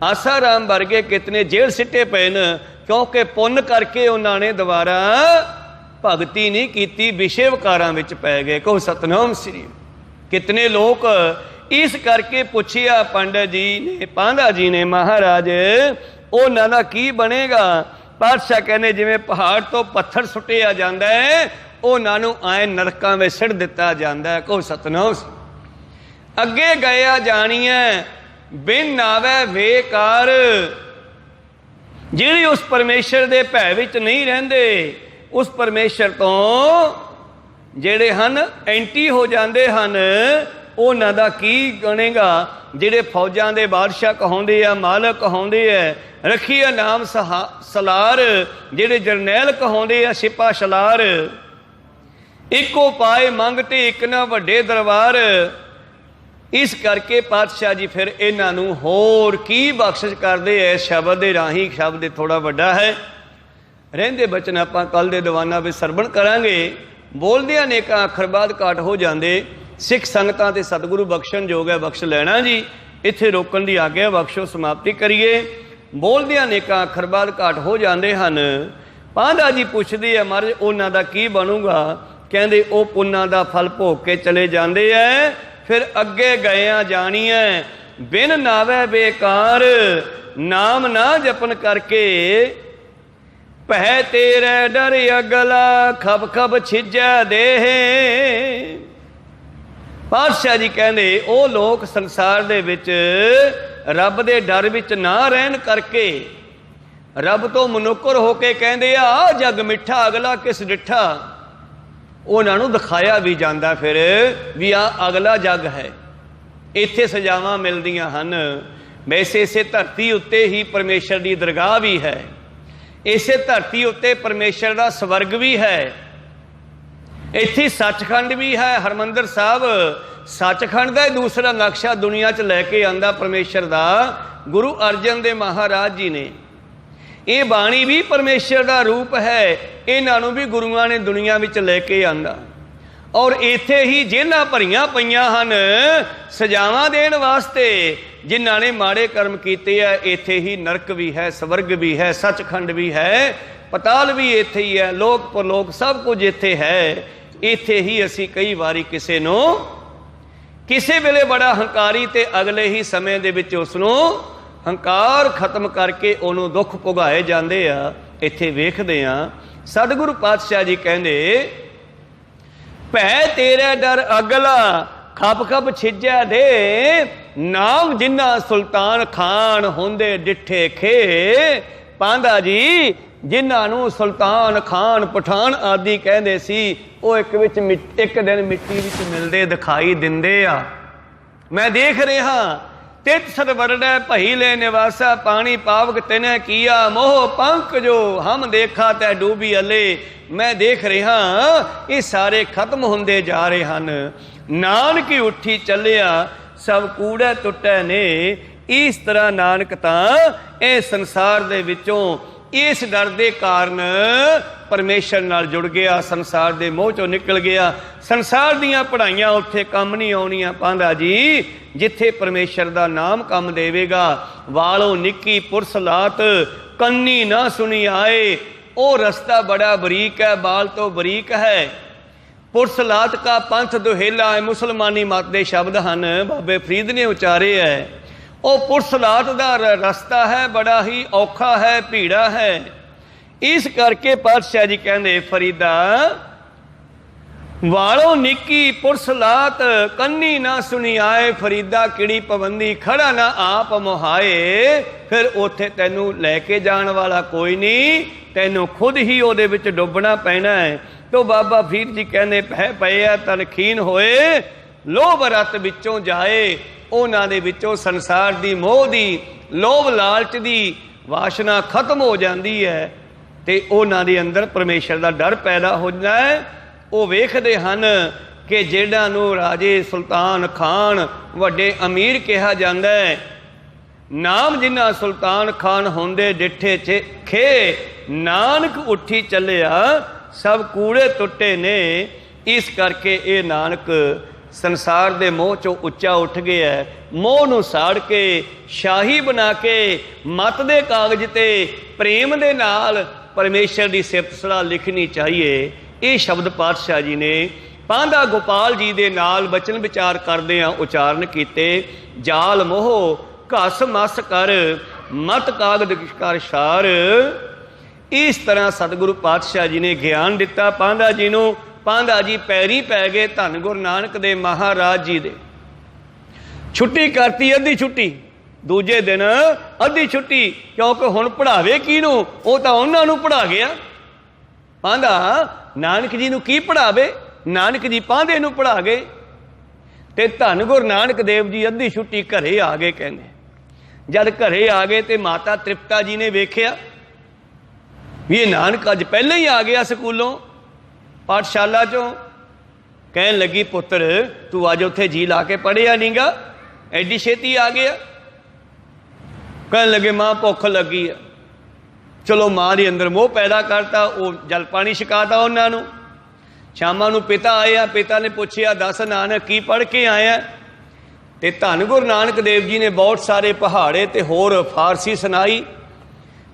आसाराम वर्गे कितने जेल सिट्टे पे न, क्योंकि पुन्न करके उन्होंने दोबारा भगती नहीं की, विषय विकारां विच पै गए। कहो सतनाम श्री। कितने लोग इस करके पूछिया पंडित जी ने, पांधा जी ने, महाराज उन्हां दा की बनेगा? पातशाह कहने जिवें पहाड़ तो पत्थर सुटिया जाता है, उन्हां नूं आए नरकां विच सिट दिता जाता है। कहो सतनाम। अगे गया जाणीए बिन आवे बेकार, जिहड़े उस परमेश्वर दे भय विच नहीं रहिंदे, उस परमेश्वर तो जिहड़े हन एंटी हो जाते हैं, उन्हां दा की बनेगा? जिहड़े फौजां दे बादशाह कहाउंदे आ, मालक कहाउंदे आ, रखिया नाम सलार, जिहड़े जरनैल कहाउंदे आ, सिपा सलार, इको पाए मंग ते एक ना वड्डे दरबार। इस करके पातशाह जी फिर इन्हां नूं होर की बख्शिश करदे ऐ शब्द दे राही। शब्द थोड़ा वड्डा है, रहिंदे बचन आपां कल दे दीवाना विच सरवण करांगे। बोलदियां नेकां अखर बाद घाट हो जांदे। सिख संगतां ते सतगुरु बख्शण जोग है, बख्श लैना जी। इत्थे रोकण दी आग्या बख्शो, समाप्ति करिए। बोलदियां नेकां अखर बाद घाट हो जाते हैं। पांधा जी पुछदे आ महाराज उन्हां दा की बनूगा? कहंदे ओ पुन्नां दा फल भोग के चले जाते हैं, फिर अगे गए जाणीए बिन नावे बेकार, नाम ना जपन करके भै तेरे डर अगला, खब खब छिजै देह। पातशाह जी कहते वो लोग संसार दे विच रब दे डर विच ना रहन करके, रब तो मनुकर होके कहते आ जग मिठा अगला किस डिठा, उन्होंने दिखाया भी जाता फिर भी आ अगला जग है, इत्थे सजावां मिलदियां हन। वैसे इसे धरती उत्ते ही परमेश्वर की दरगाह भी है। इसे धरती उत्ते परमेश्वर का स्वर्ग भी है, इत्थे सचखंड भी है। हरमंदर साहब सचखंड का दूसरा नक्शा दुनिया च लैके आंदा परमेश्वर का गुरु अर्जन देव महाराज जी ने। ये बाणी भी परमेश्वर का रूप है, इन्हों भी गुरुआं ने दुनिया में लैके आंदा। और इत्थे ही जेलां भरियां पईयां हन सजावां देण वास्ते, जिन्हां ने माड़े कर्म कीते है। इत्थे ही नरक भी है, स्वर्ग भी है, सचखंड भी है, पताल भी इत्थे ही है, लोक परलोक सब कुछ इत्थे है। इत्थे ही असीं कई वारी किसे नूं किसे वेले बड़ा हंकारी ते अगले ही समय दे विच उसनूं हंकार खत्म करके उन्होंने दुख भुगाए जाते आ। इत्थे वेखदे आ सतगुरु पातशाह जी कहंदे, भै तेरे डर अगला खप खप छिजै दे, नाम जिन्ना सुल्तान खान होंदे डिठे खे। पांदा जी जिन्हों सुल्तान खान पठान आदि कहते सी, वो एक दिन मिट्टी विच मिलते दिखाई दिंदे आ। मैं देख रहा तित सरवरडै भई ले निवासा, पानी पावक तिने किया, मोह पंख जो हम देखा तै डूबी अले। मैं देख रहा ये सारे खत्म होंदे जा रहे हैं। नानक उठी चलिया सब कूड़े टुटे ने। इस तरह नानक तां इह संसार दे विचों इस डर के कारण परमेश्वर नाल जुड़ गया, संसार के मोह चों निकल गया। संसार दीयां पढ़ाइयां उत्थे काम नहीं आउणियां। पांदा जी जिथे परमेश्वर का नाम काम देवेगा, वालों निक्की पुरसलात कन्नी ना सुनी आए। वो रास्ता बड़ा बरीक है, बाल तो बरीक है। पुरसलात का पंथ दुहेला है, मुसलमानी मत के शब्द हैं, बाबे फरीद ने उचारे है। वो पुरसलात का रास्ता है बड़ा ही औखा है, भीड़ा है। इस करके पातशाह जी कहते, फरीदा वालों निक्की पुरसलात कन्नी ना सुनी आए। फरीदा किड़ी पाबंदी खड़ा ना आप मुहाए। फिर उथे तैनू लैके जान वाला कोई नहीं, तैनू खुद ही उहदे विच डुबना पैना है। तो बाबा फरीद जी कहते, पै पए आ तलखीन होए, लोभ रत विचों जाए। उन्हां दे विचों संसार दी मोह दी लोभ लालच दी वासना खत्म हो जाती है, तो उन्हां दे अंदर परमेश्वर का डर पैदा हो जाता है। वो वेखदे हन कि जिहड़ां नूं राजे सुल्तान खान वड्डे अमीर कहा जाता है, नाम जिन्ना सुल्तान खान होंदे डिठे खे। नानक उठी चलिया सब कूड़े टुटे ने। इस करके ये नानक संसार दे मोह चों उच्चा उठ गया है। मोह नूं साड़ के शाही बना के मत दे कागज ते प्रेम दे नाल परमेश्वर की सिफत सलाह लिखनी चाहिए। ये शब्द पातशाह जी ने पांधा गोपाल जी दे नाल बचन विचार करदे उचारण कीते। जाल मोह घस मस कर मत कागद कर शार। इस तरह सतगुरु पातशाह जी ने ज्ञान दिता पांधा जी नूं। पांधा जी पैरी पै गए धन गुरु नानक देव महाराज जी दे। छुट्टी करती अद्धी छुट्टी, दूजे दिन अद्धी छुट्टी, क्योंकि हुण पढ़ावे किहनूं, वो तो उन्हां नूं पढ़ा गया। पांधा नानक जी नूं की पढ़ावे, नानक जी पांधे नूं पढ़ा गए। ते धन गुरु नानक देव जी अद्धी छुट्टी घरे आ गए। कहने जद घरे आ गए तो माता तृप्ता जी ने वेख्या भी ये नानक अज पहले ही आ गया स्कूलों पाठशाला चों। कहन लगी, पुत्र तू अज उत्थे जी ला के पढ़िया नहीं गा, एडी छेती आ गया। कहन लगे मां भुख लगी है। चलो मां के अंदर मोह पैदा करता, वो जल पानी छकाता उन्होंने। शामां नूं पिता आया, पिता ने पूछया दस नानक की पढ़ के आया। तो धन गुरु नानक देव जी ने बहुत सारे पहाड़े ते होर फारसी सुनाई।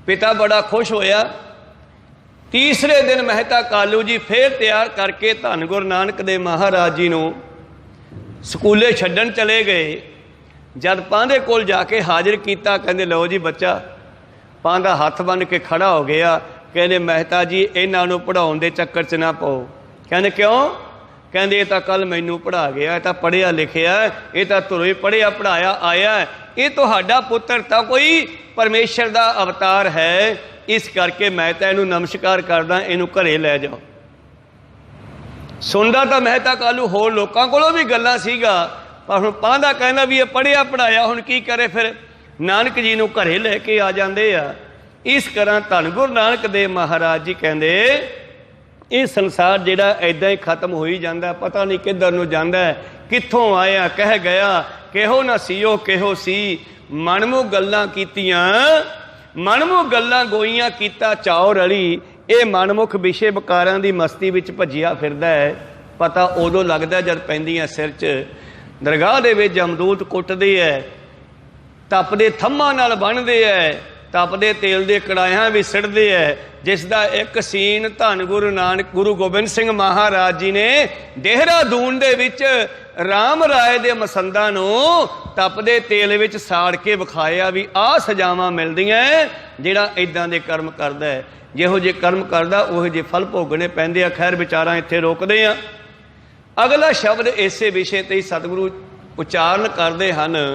पिता बड़ा खुश होया। तीसरे दिन मेहता कालू जी फिर तैयार करके धन गुरु नानक देव महाराज जी नूं स्कूले छड्डण चले गए। जद पांधे कोल जाके हाजिर किया, कहते लो जी बच्चा। पांधा हथ बन के खड़ा हो गया। कहते मेहता जी इन्हां नूं पढ़ाउण दे चक्कर च ना पाओ। कहते क्यों? कहते ये तो कल मैनू पढ़ा गया, ये तो पढ़िया लिखिया, ये तो तुरे पढ़िया पढ़ाया आया, ये तुहाडा पुत्र तो कोई परमेश्वर का अवतार है। इस करके मैं तो इनू नमस्कार करदा, इनू घरे लै जाओ। सुनदा तो मेहता कालू होर लोकां कोलों भी गल्लां सीगा, पर हुण पांधा कहना भी ये पढ़िया पढ़ाया, हुण की करे। फिर नानक जी नू घरे लैके आ जांदे आ। इस तरह धन गुरु नानक देव महाराज जी कहते ये संसार जिहड़ा ऐदां ही खत्म हो ही जाता, पता नहीं किधर नूं जांदा है, कित्थों आया कह गया, किहो ना सीओ किहो सी, मनमू गल्लां कीतियां मनमू गल्लां गोईयां कीता चाओ रली। ये मनमुख विषे विकारां दी मस्ती विच भजिया फिरदा है। पता उदों लगदा जद पैंदियां सिर च दरगाह दे विच जमदूत कुटदे है, तपदे थम्मां नाल बन्नदे है, तपदे तेल दे कड़ाहियां भी सिटदे है, जिसका एक सीन धन गुरु नानक गुरु गोबिंद सिंह महाराज जी ने देहरादून दे विच राम राय दे मसंदा नूं तपदे तेल विच साड़ के विखाया भी आ सजावां मिलदियां जिहड़ा इदां दे कर्म करदा है। जिहो जे कर्म करदा उहो जे फल भोगने पैंदे आ। खैर विचारां इत्थे रोकदे आ। अगला शब्द इसे विषय ते सतगुरु उच्चारण करते हैं,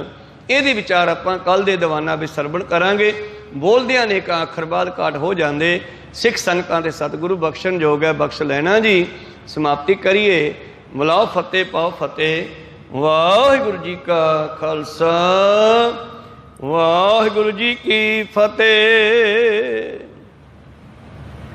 ये विचार आपां कल दे दीवाना भी सरवण करांगे। बोलदियां ने का अखर बाद काट हो जाते। सिख संगतां ते सतगुरु बख्शण योग है, बख्श लेना जी। समाप्ति करिए। बुलाओ फतेह पाओ फतेह। वाहिगुरू जी का खालसा वाहिगुरू जी की फतेह।